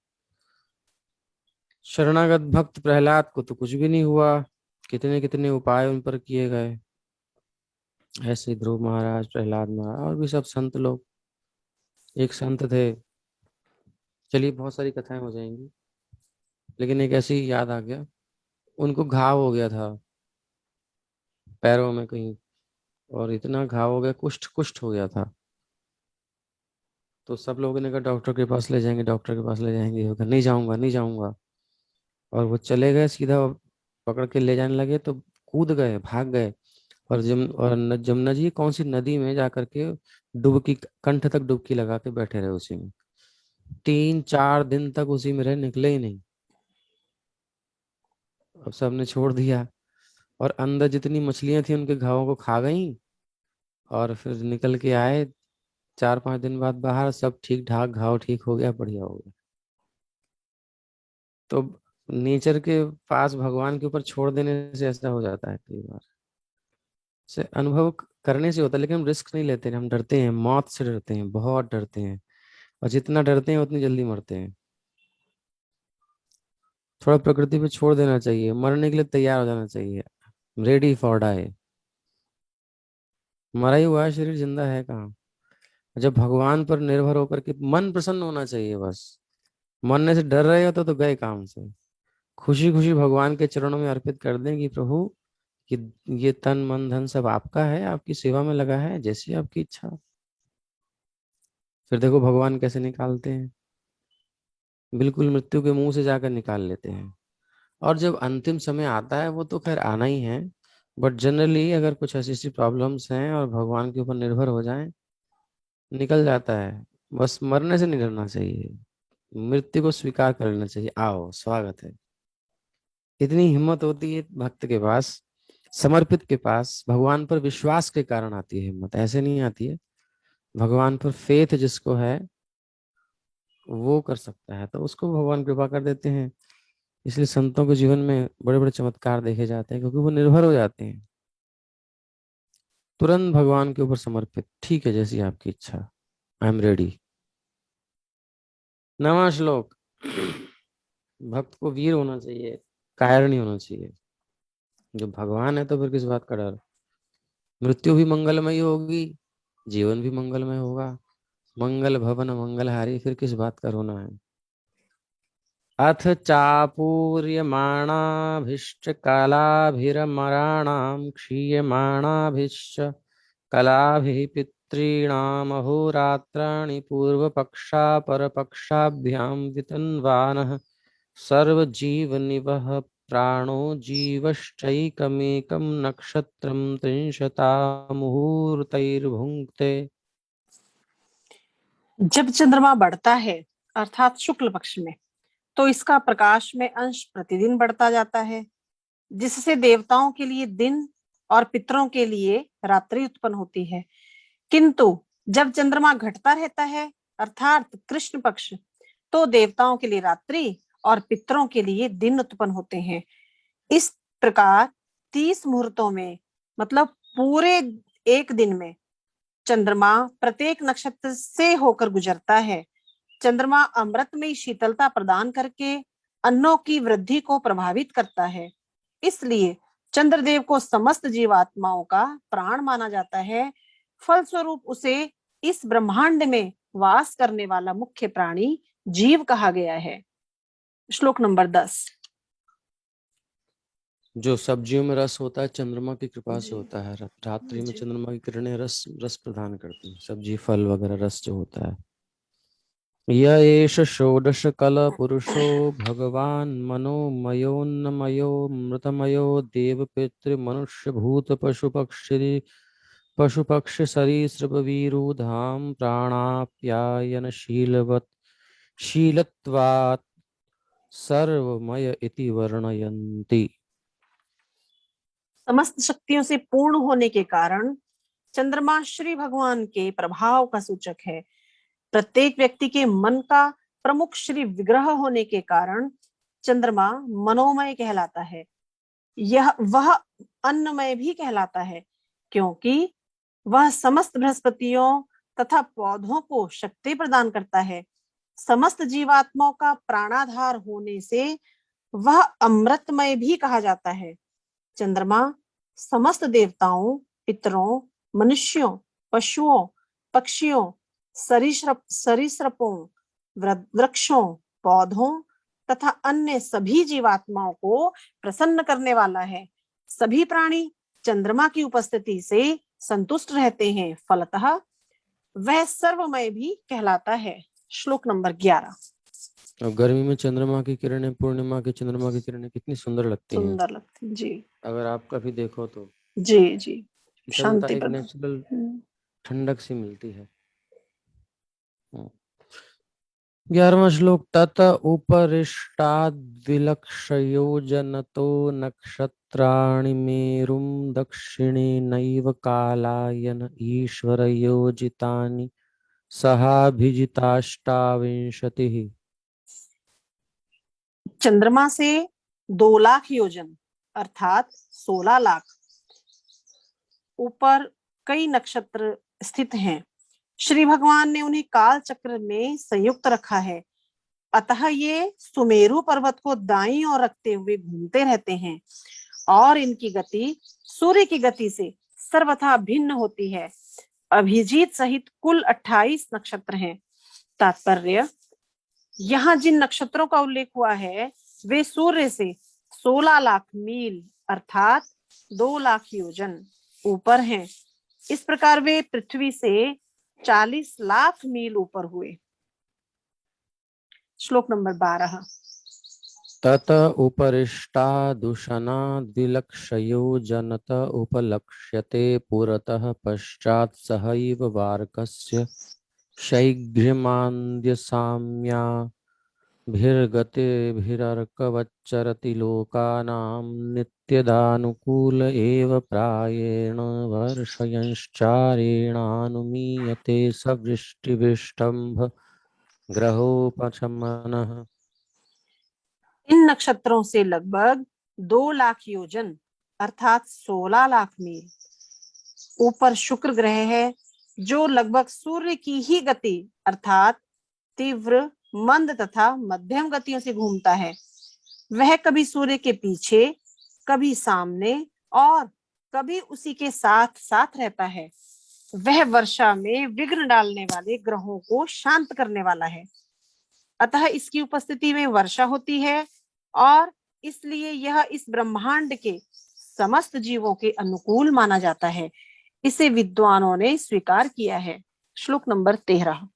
शरणागत भक्त प्रहलाद को तो कुछ भी नहीं हुआ, कितने कितने उपाय उन पर किए गए, ऐसे ध्रुव महाराज, प्रहलाद महाराज और भी सब संत लोग। एक संत थे, चलिए बहुत सारी कथाएं हो जाएंगी, लेकिन एक ऐसी ही याद आ गया, उनको घाव हो गया था पैरों में कहीं, और इतना घाव हो गया, कुष्ठ कुष्ठ हो गया था। तो सब लोगों ने कहा डॉक्टर के पास ले जाएंगे, डॉक्टर के पास ले जाएंगे, वो कहा, नहीं जाऊंगा नहीं जाऊंगा। और वो चले गए सीधा, पकड़ के ले जाने लगे तो कूद गए, भाग गए। और जमुना जी कौन सी नदी में जा करके डुबकी, कंठ तक डुबकी लगा के बैठे रहे उसी में, 3-4 दिन तक उसी में रहे, निकले ही नहीं। अब सबने छोड़ दिया, और अंदर जितनी मछलियां थी उनके घावों को खा गई, और फिर निकल के आए 4-5 दिन बाद बाहर, सब ठीक ठाक, घाव ठीक हो गया, बढ़िया हो गया। तो नेचर के पास भगवान के ऊपर छोड़ देने से ऐसा हो जाता है कई बार। से अनुभव करने से होता है, लेकिन हम रिस्क नहीं लेते हैं, हम डरते हैं, मौत से डरते हैं, बहुत डरते हैं, और जितना डरते हैं उतनी जल्दी मरते हैं। थोड़ा प्रकृति पे छोड़ देना चाहिए, मरने के लिए तैयार हो जाना चाहिए, रेडी फॉर डाई। मरा ही हुआ है शरीर, जिंदा है कहाँ। जब भगवान पर निर्भर होकर के मन प्रसन्न होना चाहिए बस। मरने से डर रहे हो तो गए काम से। खुशी खुशी भगवान के चरणों में अर्पित कर दें कि प्रभु, कि ये तन मन धन सब आपका है, आपकी सेवा में लगा है, जैसी आपकी इच्छा। फिर देखो भगवान कैसे निकालते हैं, बिल्कुल मृत्यु के मुंह से जाकर निकाल लेते हैं। और जब अंतिम समय आता है, वो तो खैर आना ही है, बट जनरली अगर कुछ ऐसी ऐसी प्रॉब्लम्स हैं और भगवान के ऊपर निर्भर हो जाएं, निकल जाता है। बस मरने से नहीं डरना चाहिए, मृत्यु को स्वीकार कर लेना चाहिए, आओ स्वागत है। इतनी हिम्मत होती है भक्त के पास, समर्पित के पास। भगवान पर विश्वास के कारण आती है हिम्मत, ऐसे नहीं आती है। भगवान पर फेथ जिसको है वो कर सकता है, तो उसको भगवान कृपा कर देते हैं। इसलिए संतों के जीवन में बड़े बड़े चमत्कार देखे जाते हैं, क्योंकि वो निर्भर हो जाते हैं, तुरंत भगवान के ऊपर समर्पित। ठीक है, जैसी आपकी इच्छा, आई एम रेडी। नवा श्लोक। भक्त को वीर होना चाहिए, कायर नहीं होना चाहिए। जो भगवान है तो फिर किस बात का डर। मृत्यु भी मंगलमयी होगी, जीवन भी मंगलमय होगा। मंगल भवन मंगलहारी, फिर किस बात का रोना है। अथ चापूर्यमाणाभिश्च कलाभिरमराणां क्षीयमाणाभिश्च कलाभिः पितॄणाम् अहोरात्राणि पूर्वपक्षा परपक्षाभ्यां वितन्वानः सर्वजीवनिवः प्राणो जीवश्चैकमेकं नक्षत्रं त्रिंशता मुहूर्तैर्भुङ्क्ते। जब चंद्रमा बढ़ता है अर्थात शुक्ल पक्ष में, तो इसका प्रकाश में अंश प्रतिदिन बढ़ता जाता है, जिससे देवताओं के लिए दिन और पितरों के लिए रात्रि उत्पन्न होती है। किंतु जब चंद्रमा घटता रहता है अर्थात कृष्ण पक्ष, तो देवताओं के लिए रात्रि और पितरों के लिए दिन उत्पन्न होते हैं। इस प्रकार 30 मुहूर्तों में, मतलब पूरे एक दिन में, चंद्रमा प्रत्येक नक्षत्र से होकर गुजरता है। चंद्रमा अमृत में शीतलता प्रदान करके अन्नों की वृद्धि को प्रभावित करता है। इसलिए चंद्रदेव को समस्त जीवात्माओं का प्राण माना जाता है। फलस्वरूप उसे इस ब्रह्मांड में वास करने वाला मुख्य प्राणी जीव कहा गया है। श्लोक नंबर 10। जो सब्जियों में रस होता है चंद्रमा की कृपा से जी होता है। रात्रि में जी। चंद्रमा की किरणें रस रस प्रदान करती हैं, सब्जी फल वगैरह रस जो होता है। य एष षोडश कल पुरुषो भगवान मनोमयोन्नमयो मृतमयो देव पितृ मनुष्य भूत पशु पक्षी सरीसृप वीरूधाम प्राणाप्यायन शीलत्वात् सर्वमय इति वर्णयन्ति। समस्त शक्तियों से पूर्ण होने के कारण चंद्रमा श्री भगवान के प्रभाव का सूचक है। प्रत्येक व्यक्ति के मन का प्रमुख श्री विग्रह होने के कारण चंद्रमा मनोमय कहलाता है। यह वह अन्नमय भी कहलाता है, क्योंकि वह समस्त बृहस्पतियों तथा पौधों को शक्ति प्रदान करता है। समस्त जीवात्माओं का प्राणाधार होने से वह अमृतमय भी कहा जाता है। चंद्रमा समस्त देवताओं, पितरों, मनुष्यों, पशुओं, पक्षियों, सरीसृपों, वृक्षों, पौधों तथा अन्य सभी जीवात्माओं को प्रसन्न करने वाला है। सभी प्राणी चंद्रमा की उपस्थिति से संतुष्ट रहते हैं, फलतः वह सर्वमय भी कहलाता है। श्लोक नंबर 11। और गर्मी में चंद्रमा की किरणें, पूर्णिमा की चंद्रमा की किरणें कितनी सुंदर लगती हैं, सुंदर लगती जी। अगर आप कभी देखो तो। जी जी। तभी होता शांति है, एक प्रदान। नेचुरल ठंडक सी मिलती है। हम्म। 11वां श्लोक। तत उपरिष्टाद् विलक्षयोजनतो नक्षत्राणि मेरुं दक्षिणे नैव कालायन ईश्वर योजितानि सहाभिजिताष्टाविंशतिः। चंद्रमा से 2 लाख योजन अर्थात 16 लाख ऊपर कई नक्षत्र स्थित हैं। श्री भगवान ने उन्हें काल चक्र में संयुक्त रखा है, अतः ये सुमेरु पर्वत को दाईं ओर रखते हुए घूमते रहते हैं और इनकी गति सूर्य की गति से सर्वथा भिन्न होती है। अभिजीत सहित कुल 28 नक्षत्र हैं। तात्पर्य, यहाँ जिन नक्षत्रों का उल्लेख हुआ है वे सूर्य से 16 लाख मील अर्थात 2 लाख योजन ऊपर हैं। इस प्रकार वे पृथ्वी से 40 लाख मील ऊपर हुए। श्लोक नंबर 12। तत उपरिष्टादुशनाद्विलक्षयोजनत उपलक्ष्यते पुरतः पश्चात् सहैव वार्कस्य शैघ्र्यमान्द्यसाम्याभिर्गतिभिरर्कवच्चरति लोकानां नित्यदानुकूल एव प्रायेण वर्षयंश्चारेणानुमीयते सवृष्टिविष्टम्भ ग्रहोपशमनः। इन नक्षत्रों से लगभग 2 लाख योजन अर्थात 16 लाख मील ऊपर शुक्र ग्रह है, जो लगभग सूर्य की ही गति अर्थात तीव्र, मंद तथा मध्यम गतियों से घूमता है। वह कभी सूर्य के पीछे, कभी सामने और कभी उसी के साथ साथ रहता है। वह वर्षा में विघ्न डालने वाले ग्रहों को शांत करने वाला है, अतः इसकी उपस्थिति में वर्षा होती है और इसलिए यह इस ब्रह्मांड के समस्त जीवों के अनुकूल माना जाता है। इसे विद्वानों ने स्वीकार किया है। श्लोक नंबर 13।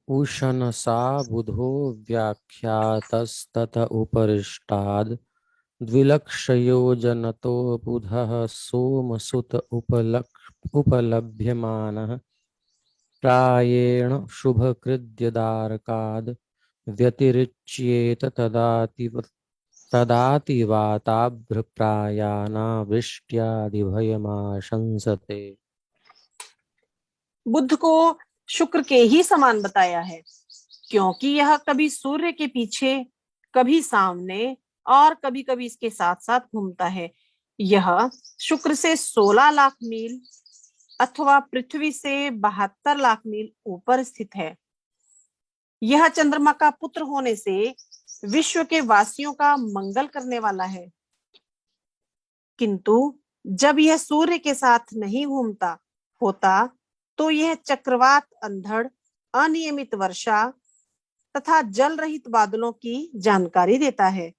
उशनसा बुधो व्याख्यातस्तत उपरिष्टाद् द्विलक्षयोजनतो बुधः सोमसुत उपलभ्यमानः प्रायेण शुभकृद्यदारकाद् व्यतिरिच्येत तदातिवाताभ्रप्रायानावृष्ट्यादिभयमाशंसते। बुध को शुक्र के ही समान बताया है, क्योंकि यह कभी सूर्य के पीछे, कभी सामने और कभी कभी इसके साथ साथ घूमता है। यह शुक्र से 16 लाख मील अथवा पृथ्वी से 72 लाख मील ऊपर स्थित है। यह चंद्रमा का पुत्र होने से विश्व के वासियों का मंगल करने वाला है, किंतु जब यह सूर्य के साथ नहीं घूमता होता तो यह चक्रवात, अंधड़, अनियमित वर्षा तथा जल रहित बादलों की जानकारी देता है।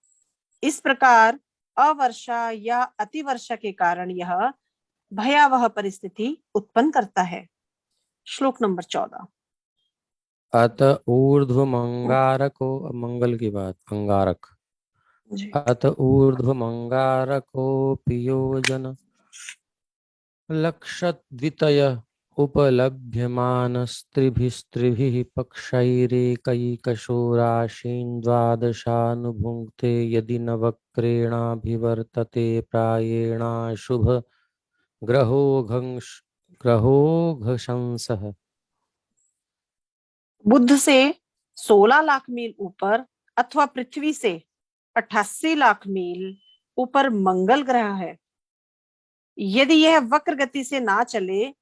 इस प्रकार अवर्षा या अतिवर्षा के कारण यह भयावह परिस्थिति उत्पन्न करता है। श्लोक नंबर 14। अत ऊर्ध्वमंगारको, मंगल की बात, अंगारक। अत ऊर्ध्वमंगारकोऽपि योजन लक्षद्वितय उपलभ्यमानस्त्रिभिस्त्रिभिः पक्षैरेकैकशो राशीन् द्वादशानुभुङ्क्ते यदि न वक्रेणाभिवर्तते प्रायेणाशुभ ग्रहोघशंसः। बुध से 16 लाख मील ऊपर अथवा पृथ्वी से 88 लाख मील ऊपर मंगल ग्रह है। यदि यह वक्र गति से ना चले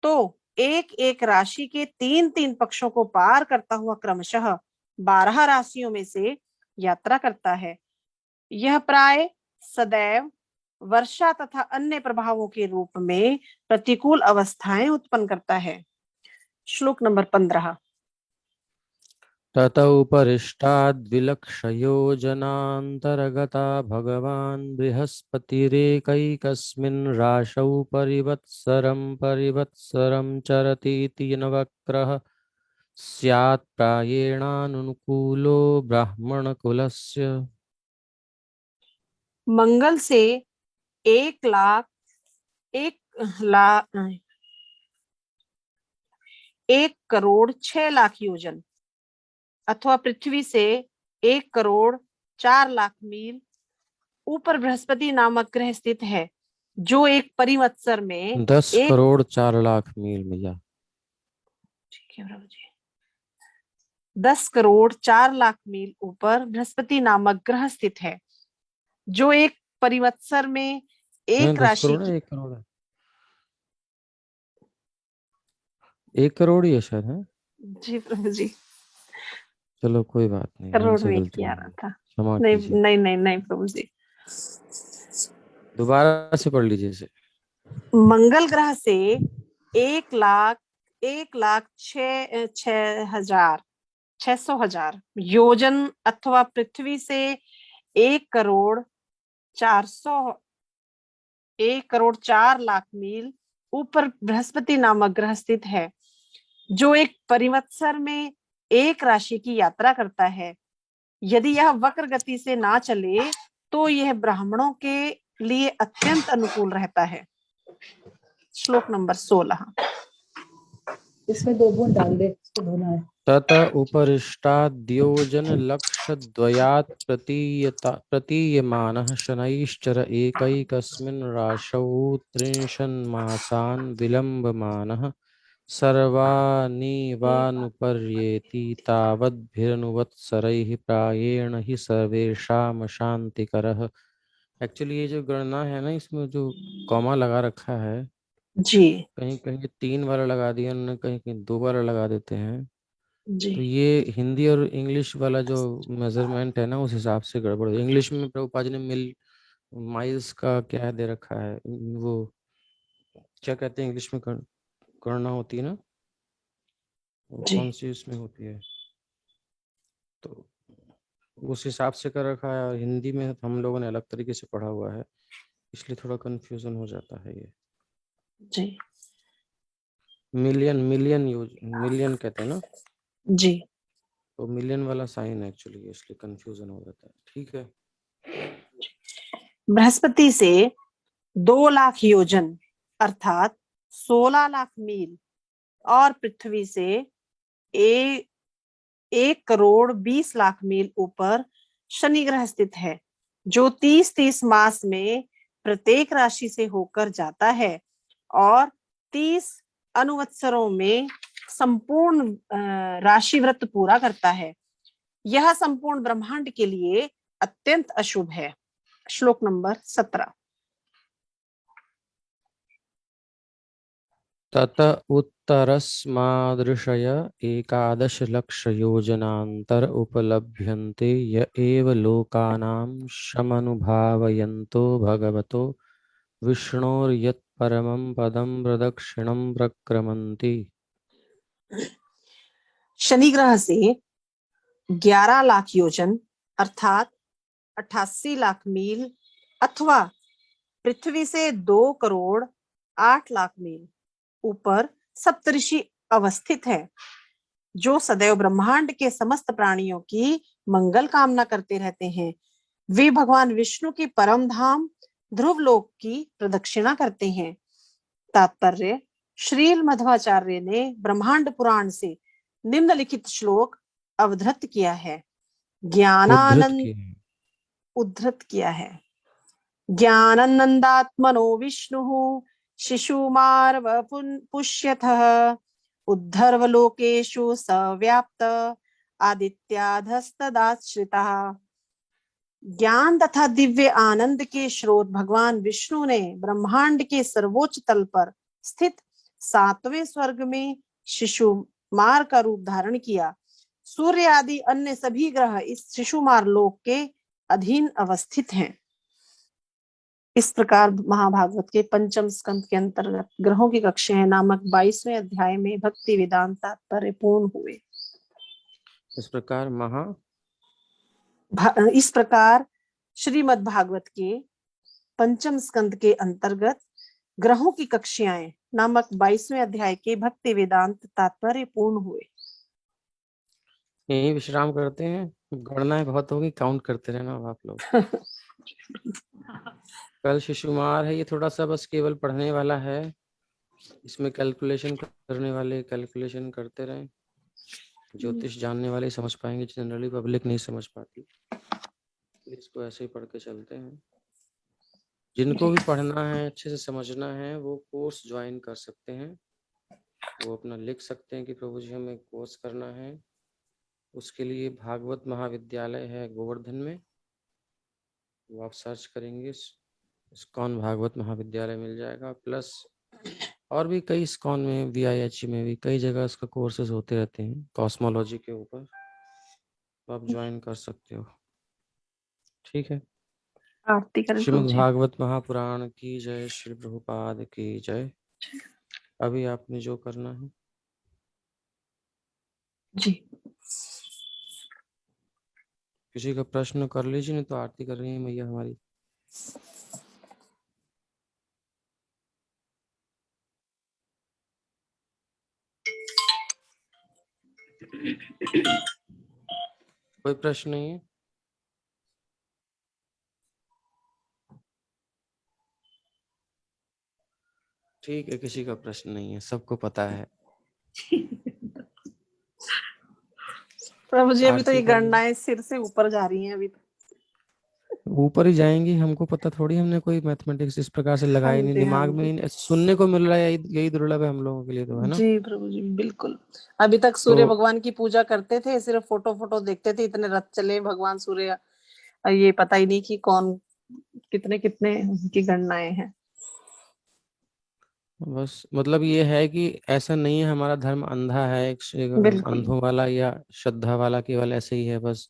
तो एक एक राशि के 3-3 पक्षों को पार करता हुआ क्रमशः 12 राशियों में से यात्रा करता है। यह प्राय सदैव वर्षा तथा अन्य प्रभावों के रूप में प्रतिकूल अवस्थाएं उत्पन्न करता है। श्लोक नंबर 15। तत उपरिष्टाद्विलक्षयोजनान्तर्गता भगवान् बृहस्पतिरेकैकस्मिन् राशौ परिवत्सरं चरतीति नवग्रहः स्यात् प्रायेणानुकूलो ब्राह्मणकुलस्य। मंगल से 1 करोड़ 6 लाख योजन अथवा पृथ्वी से 1,04,00,000 मील ऊपर बृहस्पति नामक ग्रह स्थित है, जो एक परिवत्सर में 10 एक करोड़ 4 लाख मील भैया। ठीक है प्रभु जी, 10,04,00,000 मील ऊपर बृहस्पति नामक ग्रह स्थित है, जो एक परिवत्सर में एक 10 राशि करोड़ है, की 1 करोड़ है? 1 करोड़ ही है शायद, है। जी प्रभु जी, चलो कोई बात नहीं, करोड़ हमसे में गलती किया हो रहा गई, था। क्षमा नहीं कीजिए। नहीं नहीं नहीं प्रभु जी, दोबारा से पढ़ लीजिए इसे। मंगल ग्रह से 1,06,000 योजन अथवा पृथ्वी से 1,04,00,000 मील ऊपर बृहस्पति नामक ग्रह स्थित है, जो एक परिवत्सर में एक राशि की यात्रा करता है। यदि यह वक्र गति से ना चले तो यह ब्राह्मणों के लिए अत्यंत अनुकूल रहता है। श्लोक नंबर 16। इसमें 2 बूंद डाल दे, इसको धोना है। तत उपरिष्टाद्योजन लक्षद्वयात् प्रतीयमानः शनैश्चर एकैकस्मिन् राशौ 30 विलम्बमानः सर्वानिवानुपर्येति तावद्भिरनुवत्सरैः प्रायेण हि सर्वेषां शान्तिकरः। एक्चुअली ये जो गणना है ना, इसमें जो कॉमा लगा रखा है, जी कहीं कहीं 3 वाला लगा दिया उन्होंने, कहीं कहीं 2 वाला लगा देते हैं। जी तो ये हिंदी और इंग्लिश वाला जो मेजरमेंट है ना, उस हिसाब से गड़बड़ है। इंग्लिश में प्रभुपाद जी ने माइल्स का क्या दे रखा है, वो क्या कहते हैं इंग्लिश में, गणना होती है ना, वो जी कौन सी इसमें होती है, तो उस हिसाब से कर रखा है। और हिंदी में हम लोगों ने अलग तरीके से पढ़ा हुआ है, इसलिए थोड़ा कंफ्यूजन हो जाता है। ये जी मिलियन मिलियन यूज मिलियन कहते हैं ना, जी तो मिलियन वाला साइन है एक्चुअली, इसलिए कंफ्यूजन हो जाता है। ठीक है। बृहस्पति से 2,00,000 योजन अर्थात 16,00,000 मील और पृथ्वी से 1,20,00,000 मील ऊपर शनि ग्रह स्थित है, जो 30-30 मास में प्रत्येक राशि से होकर जाता है और 30 अनुवत्सरों में संपूर्ण राशि व्रत पूरा करता है। यह संपूर्ण ब्रह्मांड के लिए अत्यंत अशुभ है। श्लोक नंबर 17। तत उत्तरस्मादृशय 11,00,000 उपलभ्यन्ते य एव लोकानां शमनुभावयन्तो भगवतो विष्णोर्यत्परमं पदं प्रदक्षिणं प्रक्रमन्ति। शनि ग्रह से 11,00,000 योजन अर्थात 88,00,000 मील अथवा पृथ्वी से 2,08,00,000 मील ऊपर सप्तऋषि अवस्थित है, जो सदैव ब्रह्मांड के समस्त प्राणियों की मंगल कामना करते रहते हैं। वे भगवान विष्णु के परम धाम ध्रुवलोक की प्रदक्षिणा करते हैं। तात्पर्य: श्रील मध्वाचार्य ने ब्रह्मांड पुराण से निम्नलिखित श्लोक अवधृत किया है। ज्ञानानंद उद्धृत किया है। ज्ञानानंदात्मनो विष्णुः शिशुमारव पुष्यतः उद्धर्वलोकेषु सव्याप्त आदित्याधस्तदाश्रितः। ज्ञान तथा दिव्य आनंद के स्रोत भगवान विष्णु ने ब्रह्मांड के सर्वोच्च तल पर स्थित 7वें स्वर्ग में शिशुमार का रूप धारण किया। सूर्य आदि अन्य सभी ग्रह इस शिशुमार लोक के अधीन अवस्थित हैं। इस प्रकार महाभागवत के पंचम स्कंद के अंतर्गत ग्रहों की कक्षाएं नामक 22वें अध्याय में भक्ति वेदांत तात्पर्य पूर्ण हुए। इस प्रकार श्रीमद् भागवत के पंचम स्कंद के अंतर्गत ग्रहों की कक्षाएं नामक 22वें अध्याय के भक्ति वेदांत तात्पर्य पूर्ण हुए। यही विश्राम करते हैं, गणनाएं बहुत होगी, काउंट करते रहना आप लोग। कल शिशुमार है, ये थोड़ा सा बस केवल पढ़ने वाला है, इसमें कैलकुलेशन करने वाले कैलकुलेशन करते रहें। ज्योतिष जानने वाले ही समझ पाएंगे, जनरली पब्लिक नहीं समझ पाती। इसको ऐसे ही पढ़ के चलते हैं। जिनको भी पढ़ना है, अच्छे से समझना है, वो कोर्स ज्वाइन कर सकते हैं। वो अपना लिख सकते हैं कि प्रभु जी हमें कोर्स करना है। उसके लिए भागवत महाविद्यालय है गोवर्धन में, वो आप सर्च करेंगे, इस्कॉन भागवत महाविद्यालय मिल जाएगा। प्लस और भी कई इस्कॉन में, VIH में भी कई जगह इसका कोर्सेज होते रहते हैं कॉस्मोलॉजी के ऊपर, तो आप ज्वाइन कर सकते हो। ठीक है। आरती करें प्रभु श्रीमद् जी। भागवत महापुराण की जय, श्री प्रभुपाद की जय। अभी आपने जो करना है जी। किसी का प्रश्न कर लीजिए, नहीं तो आरती कर रही है मैया हमारी। कोई प्रश्न नहीं है? ठीक है, किसी का प्रश्न नहीं है, सबको पता है। प्रभु जी अभी तो आरती ये करिए। गणनाएं सिर से ऊपर जा रही हैं अभी तो। ऊपर ही जाएंगी, हमको पता थोड़ी, हमने कोई मैथमेटिक्स इस प्रकार से हाँ लगाई नहीं, जी, हाँ दिमाग में जी। नहीं, सुनने को मिल रहा है, यही दुर्लभ है हम लोगों के लिए तो, है ना। जी प्रभु जी बिल्कुल। अभी तक तो सूर्य भगवान की पूजा करते थे, सिर्फ फोटो फोटो देखते थे, इतने रथ चले भगवान सूर्य, ये पता ही नहीं कि कौन कितने कितने उनकी गणनाएं हैं। बस मतलब ये है कि ऐसा नहीं है हमारा धर्म अंधा है, एक बिल्कुल। अंधों वाला या श्रद्धा वाला केवल ऐसे ही है बस।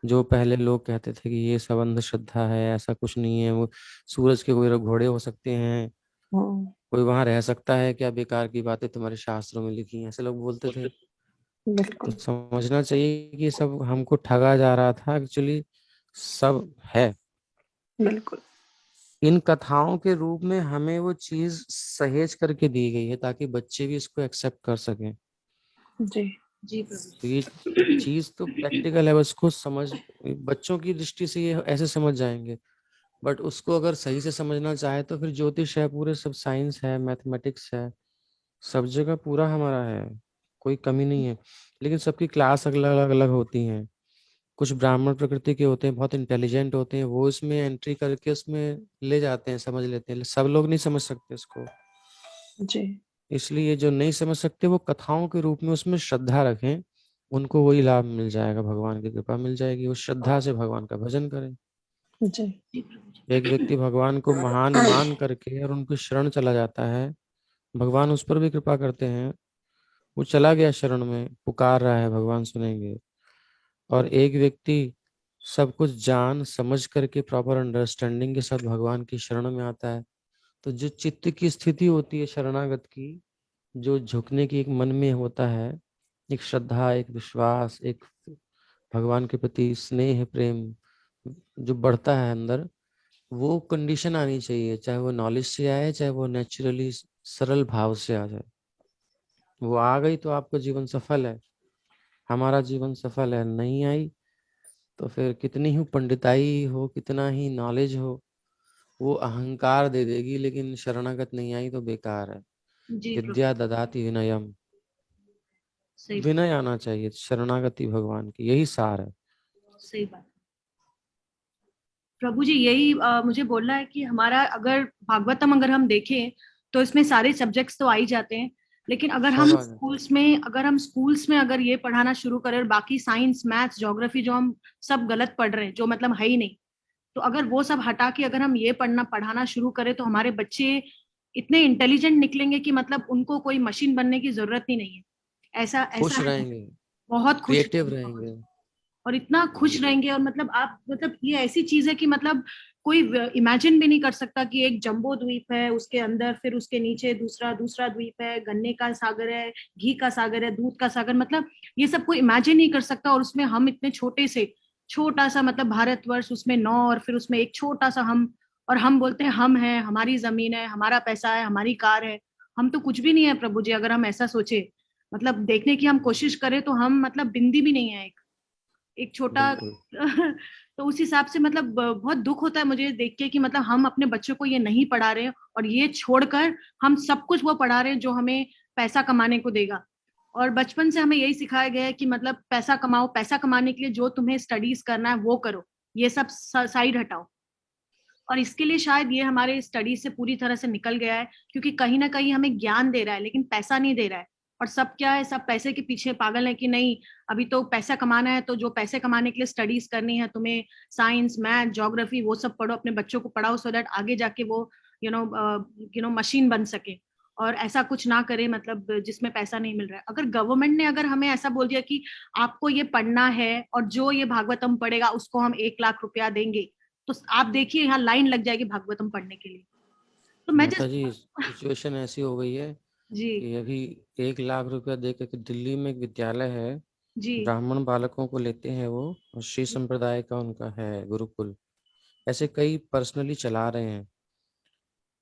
जो पहले लोग कहते थे कि ये सब अंधश्रद्धा है, ऐसा कुछ नहीं है। वो सूरज के कोई घोड़े हो सकते हैं, हम्म, कोई वहां रह सकता है, क्या बेकार की बातें तुम्हारे शास्त्रों में लिखी हैं, ऐसे लोग बोलते थे। तो बिल्कुल। समझना चाहिए कि सब हमको ठगा जा रहा था, एक्चुअली सब है। बिल्कुल। इन कथाओं के रूप में हमें वो चीज सहेज करके दी गई है ताकि बच्चे भी इसको एक्सेप्ट कर सकें। जी। जी प्रभु तो ये चीज तो प्रैक्टिकल है, बस उसको समझ, बच्चों की दृष्टि से ये ऐसे समझ जाएंगे। बट उसको अगर सही से समझना चाहे तो फिर ज्योतिष है, पूरे सब साइंस है, मैथमेटिक्स है, सब जगह पूरा हमारा है, कोई कमी नहीं है। लेकिन सबकी क्लास अलग अलग अलग होती हैं। कुछ ब्राह्मण प्रकृति के होते हैं, बहुत इंटेलिजेंट होते हैं, वो इसमें एंट्री करके उसमें ले जाते हैं, समझ लेते हैं। सब लोग नहीं समझ सकते इसको, जी। इसलिए जो नहीं समझ सकते वो कथाओं के रूप में उसमें श्रद्धा रखें, उनको वही लाभ मिल जाएगा, भगवान की कृपा मिल जाएगी, वो श्रद्धा से भगवान का भजन करें। जी। जी प्रभु जी। एक व्यक्ति भगवान को महान मान करके और उनकी शरण चला जाता है, भगवान उस पर भी कृपा करते हैं। वो चला गया शरण में, पुकार रहा है, भगवान सुनेंगे। और एक व्यक्ति सब कुछ जान समझ करके प्रॉपर अंडरस्टैंडिंग के साथ भगवान की शरण में आता है, तो जो चित्त की स्थिति होती है शरणागत की, जो झुकने की एक मन में होता है, एक श्रद्धा, एक विश्वास, एक भगवान के प्रति स्नेह प्रेम जो बढ़ता है अंदर, वो कंडीशन आनी चाहिए, चाहे वो नॉलेज से आए, चाहे वो नेचुरली सरल भाव से आ जाए। वो आ गई तो आपका जीवन सफल है, हमारा जीवन सफल है। नहीं आई तो फिर कितनी ही पंडिताई हो, कितना ही नॉलेज हो, वो अहंकार दे देगी, लेकिन शरणागत नहीं आई तो बेकार है। जी प्रभु। विद्या ददाति विनयम, सही बात। विनय आना चाहिए, शरणागति भगवान की, यही सार है। सही बात। प्रभु जी यही मुझे बोलना है कि हमारा अगर भागवतम अगर हम देखें तो इसमें सारे सब्जेक्ट्स तो आ ही जाते हैं, लेकिन सब आ जाए। हम स्कूल्स में अगर ये पढ़ाना शुरू करें और बाकी साइंस मैथ्स ज्योग्राफी जो हम सब गलत पढ़ रहे हैं, जो मतलब है ही नहीं, तो अगर वो सब हटा के अगर हम ये पढ़ाना शुरू करें तो हमारे बच्चे इतने इंटेलिजेंट निकलेंगे कि मतलब उनको कोई मशीन बनने की जरूरत ही नहीं है। ऐसा खुश ऐसा है। रहेंगे, बहुत खुश क्रिएटिव रहेंगे, रहेंगे। और इतना खुश रहेंगे, और मतलब आप मतलब ये ऐसी चीज है कि मतलब कोई इमेजिन भी नहीं कर सकता कि एक जंबो द्वीप है, उसके अंदर फिर उसके नीचे दूसरा दूसरा द्वीप है, गन्ने का सागर है, घी का सागर है, दूध का सागर, मतलब ये सब कोई इमेजिन नहीं कर सकता। और उसमें हम इतने छोटे से छोटा सा मतलब भारतवर्ष, उसमें 9, और फिर उसमें एक छोटा सा हम, और हम बोलते हैं हम हैं, हमारी जमीन है, हमारा पैसा है, हमारी कार है। हम तो कुछ भी नहीं है प्रभु जी, अगर हम ऐसा सोचे, मतलब देखने की हम कोशिश करें तो हम मतलब बिंदी भी नहीं है, एक छोटा बिल्कुल। तो उस हिसाब से मतलब बहुत दुख होता है मुझे देख के कि मतलब हम अपने बच्चों को ये नहीं पढ़ा रहे हैं, और ये छोड़कर हम सब कुछ वो पढ़ा रहे हैं जो हमें पैसा कमाने को देगा। और बचपन से हमें यही सिखाया गया है कि मतलब पैसा कमाओ, पैसा कमाने के लिए जो तुम्हें स्टडीज करना है वो करो, ये सब साइड हटाओ। और इसके लिए शायद ये हमारे स्टडी से पूरी तरह से निकल गया है, क्योंकि कहीं ना कहीं हमें ज्ञान दे रहा है लेकिन पैसा नहीं दे रहा है। और सब क्या है, सब पैसे के पीछे पागल है कि नहीं अभी तो पैसा कमाना है, तो जो पैसे कमाने के लिए स्टडीज करनी है तुम्हें, साइंस मैथ ज्योग्राफी वो सब पढ़ो, अपने बच्चों को पढ़ाओ सो दैट आगे जाके वो मशीन बन सके। और ऐसा कुछ ना करे मतलब जिसमें पैसा नहीं मिल रहा है। अगर गवर्नमेंट ने अगर हमें ऐसा बोल दिया कि आपको ये पढ़ना है और जो ये भागवतम पढ़ेगा उसको हम 1 लाख रुपया देंगे, तो आप देखिए यहाँ लाइन लग जाएगी भागवतम पढ़ने के लिए। तो मैं माता जस्ट जी सिचुएशन ऐसी हो गई है जी कि अभी 1 लाख रुपया दे करके दिल्ली में एक विद्यालय है, जी ब्राह्मण बालकों को लेते हैं वो, और श्री संप्रदाय का उनका है गुरुकुल, ऐसे कई पर्सनली चला रहे हैं।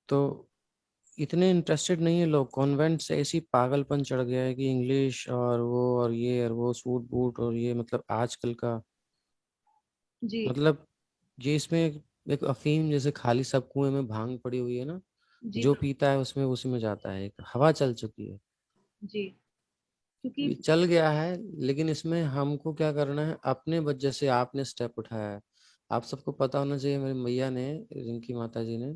तो इतने इंटरेस्टेड नहीं है लोग, कॉन्वेंट से ऐसी पागलपन चढ़ गया है कि इंग्लिश और वो और ये और वो सूट बूट और ये, मतलब आजकल का जी मतलब ये इसमें एक अफीम जैसे खाली सब कुएं में भांग पड़ी हुई है ना, जी जो पीता है उसमें उसी में जाता है, एक हवा चल चुकी है, जी क्योंकि ये चल गया है। लेकिन इसमें हमको क्या करना है, अपने बच्चे से आपने स्टेप उठाया है। आप सबको पता होना चाहिए, मेरी मैया ने, रिंकी माता जी ने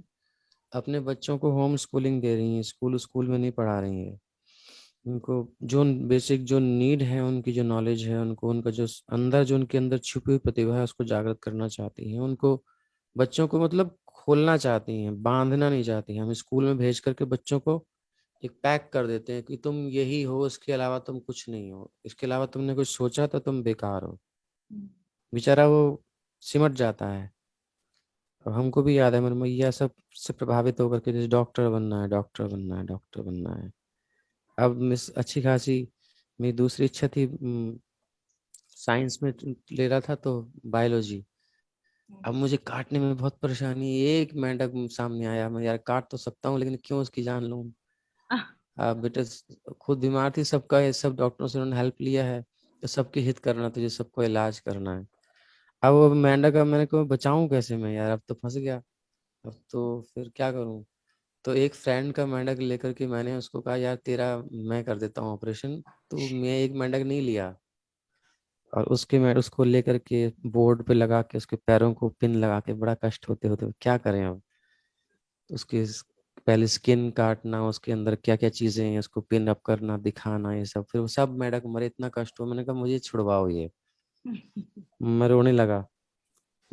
अपने बच्चों को होम स्कूलिंग दे रही हैं, स्कूल स्कूल में नहीं पढ़ा रही हैं। उनको जो बेसिक जो नीड है, उनकी जो नॉलेज है, उनको उनका जो अंदर जो उनके अंदर छुपी हुई प्रतिभा है उसको जागृत करना चाहती हैं। उनको बच्चों को मतलब खोलना चाहती हैं, बांधना नहीं चाहती हैं। हम स्कूल में भेज करके बच्चों को एक पैक कर देते हैं कि तुम यही हो, इसके अलावा तुम कुछ नहीं हो, इसके अलावा तुमने कुछ सोचा तो तुम बेकार हो। बेचारा वो सिमट जाता है। अब हमको भी याद है, मेरी मैया सब से प्रभावित होकर के जैसे डॉक्टर बनना है, डॉक्टर बनना है, डॉक्टर बनना है। अब मिस अच्छी खासी मेरी दूसरी इच्छा थी, साइंस में ले रहा था तो बायोलॉजी। अब मुझे काटने में बहुत परेशानी, एक मेंढक सामने आया, मैं यार काट तो सकता हूँ लेकिन क्यों उसकी जान लूं। बेटा खुद बीमार थी, सबका ये सब डॉक्टरों से उन्होंने हेल्प लिया है, तो सबके हित करना, तुझे सबको इलाज करना है। अब वो मेंढक का मैंने को बचाऊं कैसे मैं यार, अब तो फंस गया। अब तो फिर क्या करूं। तो एक फ्रेंड का मेंढक लेकर के मैंने उसको कहा, यार तेरा मैं कर देता हूँ ऑपरेशन, तो मैं एक मेंढक नहीं लिया। और उसके मैं उसको लेकर के बोर्ड पे लगा के उसके पैरों को पिन लगा के, बड़ा कष्ट होते होते क्या करें अब। उसकी पहले स्किन काटना, उसके अंदर क्या क्या चीजें हैं, उसको पिन अप करना, दिखाना, ये सब, फिर वो सब मेंढक मरे, इतना कष्ट हुआ। मैंने कहा मुझे छुड़वाओ ये। मैं रोने लगा।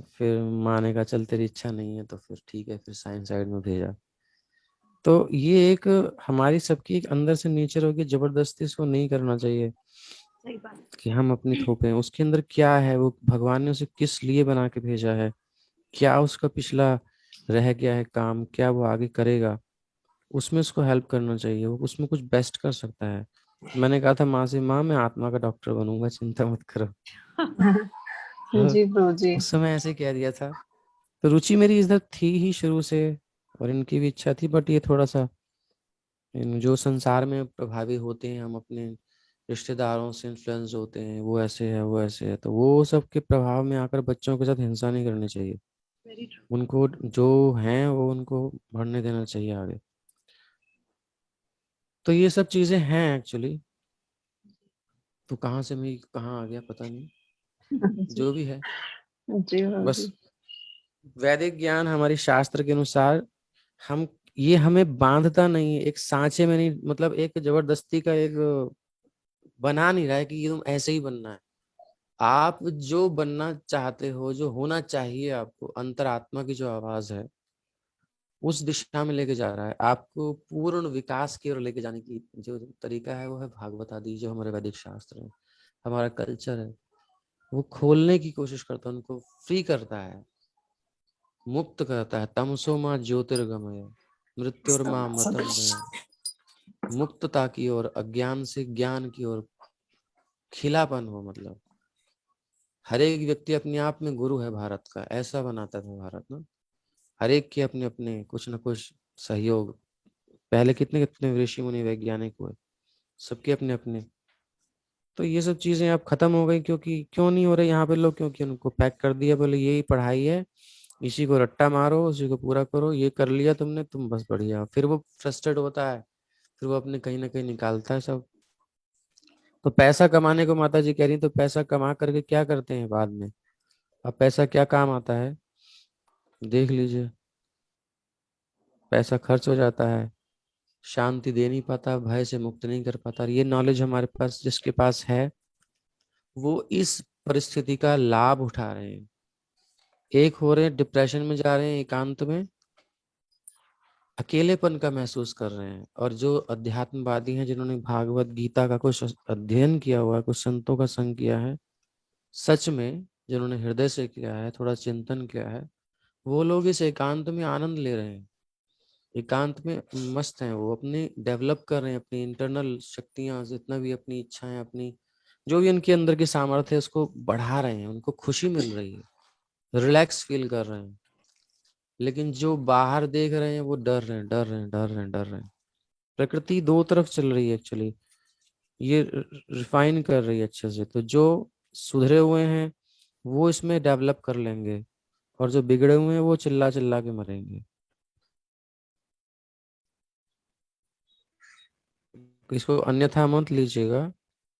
फिर माँ ने कहा चल तेरी इच्छा नहीं है तो फिर ठीक है, फिर साइंस साइड में भेजा। तो ये एक हमारी सबकी एक अंदर से नेचर होगी, जबरदस्ती इसको नहीं करना चाहिए सही बात। कि हम अपनी थोपे। उसके अंदर क्या है, वो भगवान ने उसे किस लिए बना के भेजा है, क्या उसका पिछला रह गया है काम, क्या वो आगे करेगा, उसमें उसको हेल्प करना चाहिए। वो उसमें कुछ बेस्ट कर सकता है। मैंने कहा था माँ से, माँ मैं आत्मा का डॉक्टर बनूंगा, चिंता मत करो। तो जी प्रभु जी। उस समय ऐसे कह दिया था। तो रुचि मेरी इधर थी ही शुरू से, और इनकी भी इच्छा थी, बट ये थोड़ा सा जो संसार में प्रभावी होते हैं, हम अपने रिश्तेदारों से इन्फ्लुएंस होते हैं, वो ऐसे है वो ऐसे है, तो वो सब के प्रभाव में आकर बच्चों के साथ हिंसा नहीं करनी चाहिए। Very true. उनको जो हैं वो उनको बढ़ने देना चाहिए आगे। तो ये सब चीजें हैं एक्चुअली। तो कहाँ से मैं कहाँ आ गया पता नहीं, जी जो भी है। जी प्रभु बस जी। वैदिक ज्ञान हमारी शास्त्र के अनुसार, हम ये हमें बांधता नहीं है, एक सांचे में नहीं, मतलब एक जबरदस्ती का एक बना नहीं रहा है कि ये तुम ऐसे ही बनना है। आप जो बनना चाहते हो, जो होना चाहिए आपको, अंतरात्मा की जो आवाज है उस दिशा में लेके जा रहा है आपको, पूर्ण विकास की ओर लेके जाने की जो तरीका है वो है भागवत आदि, जो हमारे वैदिक शास्त्र है, हमारा कल्चर है। वो खोलने की कोशिश करता है, उनको फ्री करता है, मुक्त करता है। तमसो माँ ज्योतिर्गमय मृत्युर्मा मृतम गया, मुक्तता की ओर, अज्ञान से ज्ञान की ओर खिलापन हो। मतलब हर एक व्यक्ति अपने आप में गुरु है भारत का, ऐसा बनाता था भारत ना। हर एक के अपने अपने कुछ ना कुछ सहयोग। पहले कितने कितने ऋषि मुनि वैज्ञानिक हुए, सबके अपने अपने। तो ये सब चीजें अब खत्म हो गई, क्योंकि क्यों नहीं हो रही यहाँ पे लोग, क्योंकि उनको पैक कर दिया, बोले यही पढ़ाई है, इसी को रट्टा मारो, उसी को पूरा करो, ये कर लिया तुमने, तुम बस बढ़िया। फिर वो फ्रस्ट्रेट होता है, फिर वो अपने कहीं ना कहीं निकालता है सब। तो पैसा कमाने को माता जी कह रही, तो पैसा कमा करके क्या करते हैं बाद में? अब पैसा क्या काम आता है? देख लीजिए, पैसा खर्च हो जाता है, शांति दे नहीं पाता, भय से मुक्त नहीं कर पाता। और ये नॉलेज हमारे पास, जिसके पास है, वो इस परिस्थिति का लाभ उठा रहे हैं। एक हो रहे हैं डिप्रेशन में जा रहे हैं, एकांत में अकेलेपन का महसूस कर रहे हैं। और जो अध्यात्मवादी हैं, जिन्होंने भागवत गीता का कुछ अध्ययन किया हुआ है, कुछ संतों का संग किया है, सच में जिन्होंने हृदय से किया है, थोड़ा चिंतन किया है, वो लोग इस एकांत में आनंद ले रहे हैं, एकांत में मस्त हैं। वो अपने डेवलप कर रहे हैं अपनी इंटरनल शक्तियां, जितना भी अपनी इच्छाएं, अपनी जो भी उनके अंदर की सामर्थ्य है, उसको बढ़ा रहे हैं। उनको खुशी मिल रही है, रिलैक्स फील कर रहे हैं। लेकिन जो बाहर देख रहे हैं, वो डर रहे हैं, डर रहे हैं, डर रहे हैं, डर रहे हैं। प्रकृति दो तरफ चल रही है एक्चुअली, ये रिफाइन कर रही है अच्छे से। तो जो सुधरे हुए हैं वो इसमें डेवलप कर लेंगे, और जो बिगड़े हुए हैं वो चिल्ला चिल्ला के मरेंगे। इसको अन्यथा मत लीजिएगा,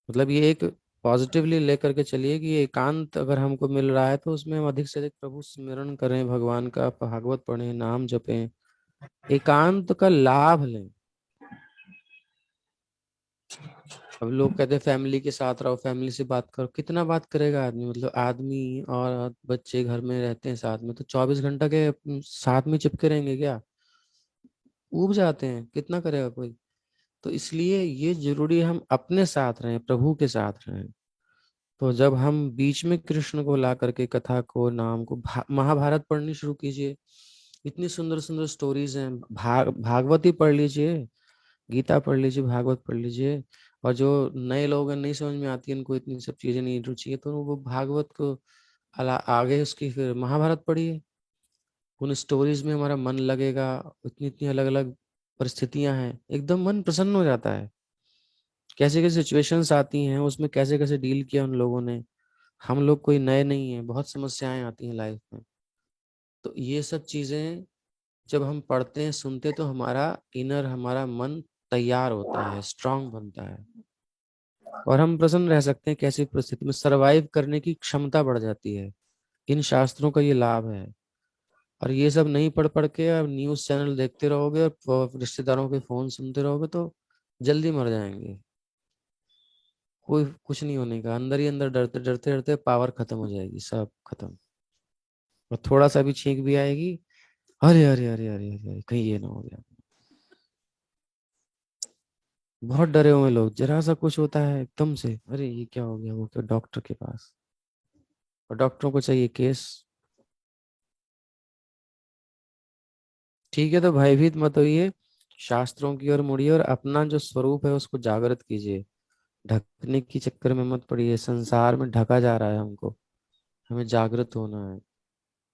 मतलब ये एक पॉजिटिवली लेकर के चलिए कि एकांत अगर हमको मिल रहा है तो उसमें हम अधिक से अधिक प्रभु स्मरण करें, भगवान का भागवत पढ़ें, नाम जपें, एकांत का लाभ लें। अब लोग कहते हैं फैमिली के साथ रहो, फैमिली से बात करो। कितना बात करेगा आदमी? मतलब आदमी और बच्चे घर में रहते हैं साथ में, तो 24 घंटा के साथ में चिपके रहेंगे क्या? ऊब जाते हैं, कितना करेगा कोई? तो इसलिए ये जरूरी है हम अपने साथ रहें, प्रभु के साथ रहें। तो जब हम बीच में कृष्ण को ला करके कथा को, नाम को, महाभारत पढ़नी शुरू कीजिए, इतनी सुंदर सुंदर स्टोरीज हैं। भागवत ही पढ़ लीजिए, गीता पढ़ लीजिए, भागवत पढ़ लीजिए। और जो नए लोग हैं, नहीं समझ में आती है, इनको इतनी सब चीजें नहीं रुचि है, तो वो भागवत को आगे उसकी फिर महाभारत पढ़िए। उन स्टोरीज में हमारा मन लगेगा। इतनी इतनी अलग अलग परिस्थितियां हैं, एकदम मन प्रसन्न हो जाता है। कैसे कैसे सिचुएशंस आती हैं, उसमें कैसे कैसे डील किया उन लोगों ने। हम लोग कोई नए नहीं है, बहुत समस्याएं आती हैं लाइफ में। तो ये सब चीजें जब हम पढ़ते हैं, सुनते हैं, तो हमारा इनर, हमारा मन तैयार होता है, स्ट्रांग बनता है, और हम प्रसन्न रह सकते हैं। कैसी परिस्थिति में सरवाइव करने की क्षमता बढ़ जाती है। इन शास्त्रों का ये लाभ है। और ये सब नहीं पढ़ पढ़ के अब न्यूज चैनल देखते रहोगे और रिश्तेदारों के फोन सुनते रहोगे, तो जल्दी मर जाएंगे। कोई कुछ नहीं होने का, अंदर ही अंदर डरते डरते डरते पावर खत्म हो जाएगी, सब खत्म। और थोड़ा सा भी छींक भी आएगी, अरे अरे अरे अरे अरे अरे, कहीं ये ना हो गया। बहुत डरे हुए लोग, जरा सा कुछ होता है एकदम से, अरे ये क्या हो गया, वो क्या, डॉक्टर के पास। और डॉक्टरों को चाहिए केस। ठीक है, तो भयभीत मत होइए, शास्त्रों की ओर मुड़िए, और अपना जो स्वरूप है उसको जागृत कीजिए। ढकने की चक्कर में मत पड़िए, संसार में ढका जा रहा है हमको। हमें जागृत होना है,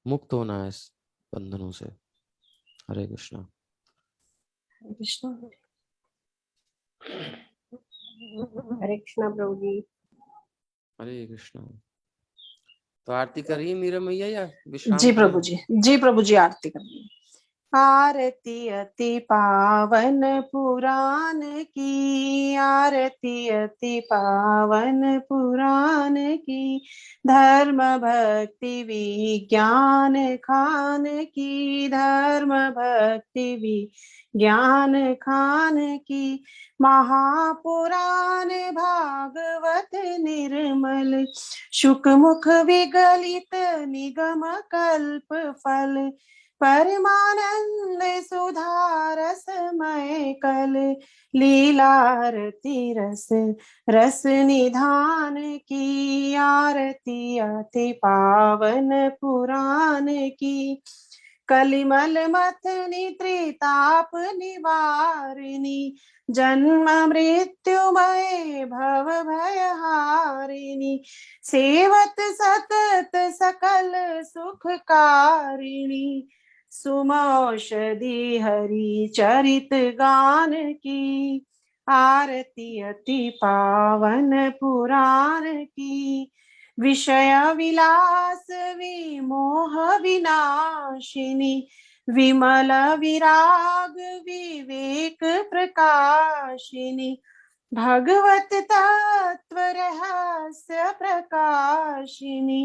मुक्त होना है इस बंधनों से। हरे कृष्णा। कृष्ण। हरे कृष्णा प्रभु जी। हरे कृष्णा। तो आरती करिए मीरा मैया, या विश्राम जी प्रभु करें? जी, जी प्रभु जी, आरती करिए। आरती अति पावन पुराण की, आरती अति पावन पुराण की, धर्म भक्ति विज्ञान खान की, धर्म भक्ति विज्ञान खान की, महापुराण भागवत निर्मल, शुक मुख विगलित निगम कल्प फल, परमानंद सुधारसमय कल, लीलारती रस रस निधान की, आरती अति पावन पुराण की, कलिमल मथनी त्रिताप निवारिणी, जन्म मृत्युमय भव भयहारिणी, सेवत सतत सकल सुखकारिणी, सुमौषधि हरि चरित गान की, आरती अति पावन पुराण की, विषय विलास विमोह विनाशिनी, विमल विराग विवेक प्रकाशिनी, भगवत तत्व रहस्य प्रकाशिनी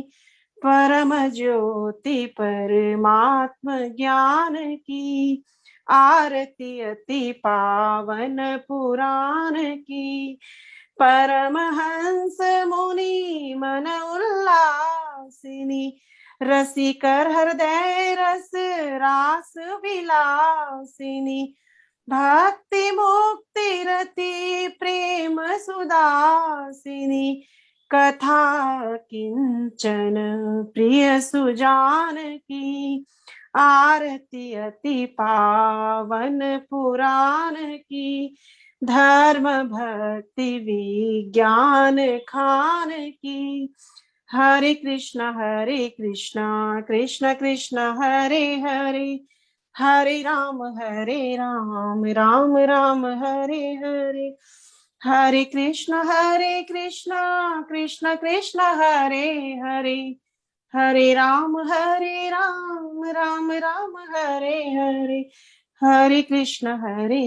परम ज्योति परमात्म ज्ञान की आरती अति पावन पुराण की परमहंस मुनि मन उल्लासिनी रसिकर हृदय रस रास विलासिनी भक्ति मुक्ति रति प्रेम सुदासिनी कथा किंचन प्रिय सुजान की आरती अति पावन पुराण की धर्म भक्ति विज्ञान खान की हरे कृष्ण कृष्ण कृष्ण हरे हरे हरे राम राम राम हरे हरे हरे कृष्ण कृष्ण कृष्ण हरे हरे हरे राम राम राम हरे हरे हरे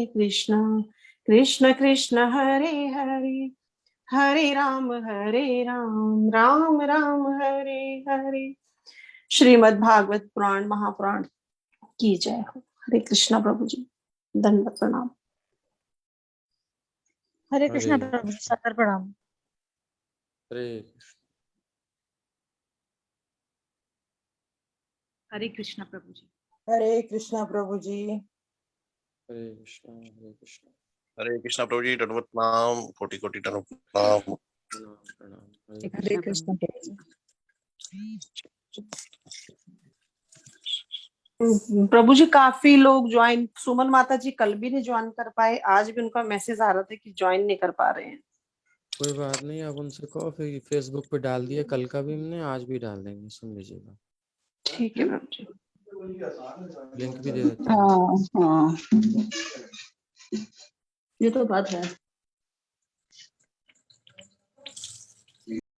कृष्ण कृष्ण कृष्ण हरे हरे हरे राम राम राम हरे हरे। श्रीमद् भागवत पुराण महापुराण की जय हो। हरे कृष्णा प्रभु जी, दंडवत प्रणाम। हरे कृष्णा हरे प्रभु जी, सादर प्रणाम। हरे हरे कृष्णा प्रभु जी। हरे कृष्णा प्रभु जी। हरे कृष्णा हरे कृष्णा हरे कृष्णा प्रभु जी, दंडवत प्रणाम, कोटि कोटि दंडवत प्रणाम। प्रणाम प्रणाम हरे हरे कृष्णा प्रभु जी। प्रभु जी काफी लोग ज्वाइन, सुमन माता जी कल भी नहीं ज्वाइन कर पाए, आज भी उनका मैसेज आ रहा था कि ज्वाइन नहीं कर पा रहे हैं। कोई बात नहीं, आप उनसे कहो, फिर फेसबुक पे डाल दिया कल का भी हमने, आज भी डाल देंगे, सुन लीजिएगा। ठीक है प्रभु जी। लिंक भी दे देते हैं। हाँ हाँ, ये तो बात है।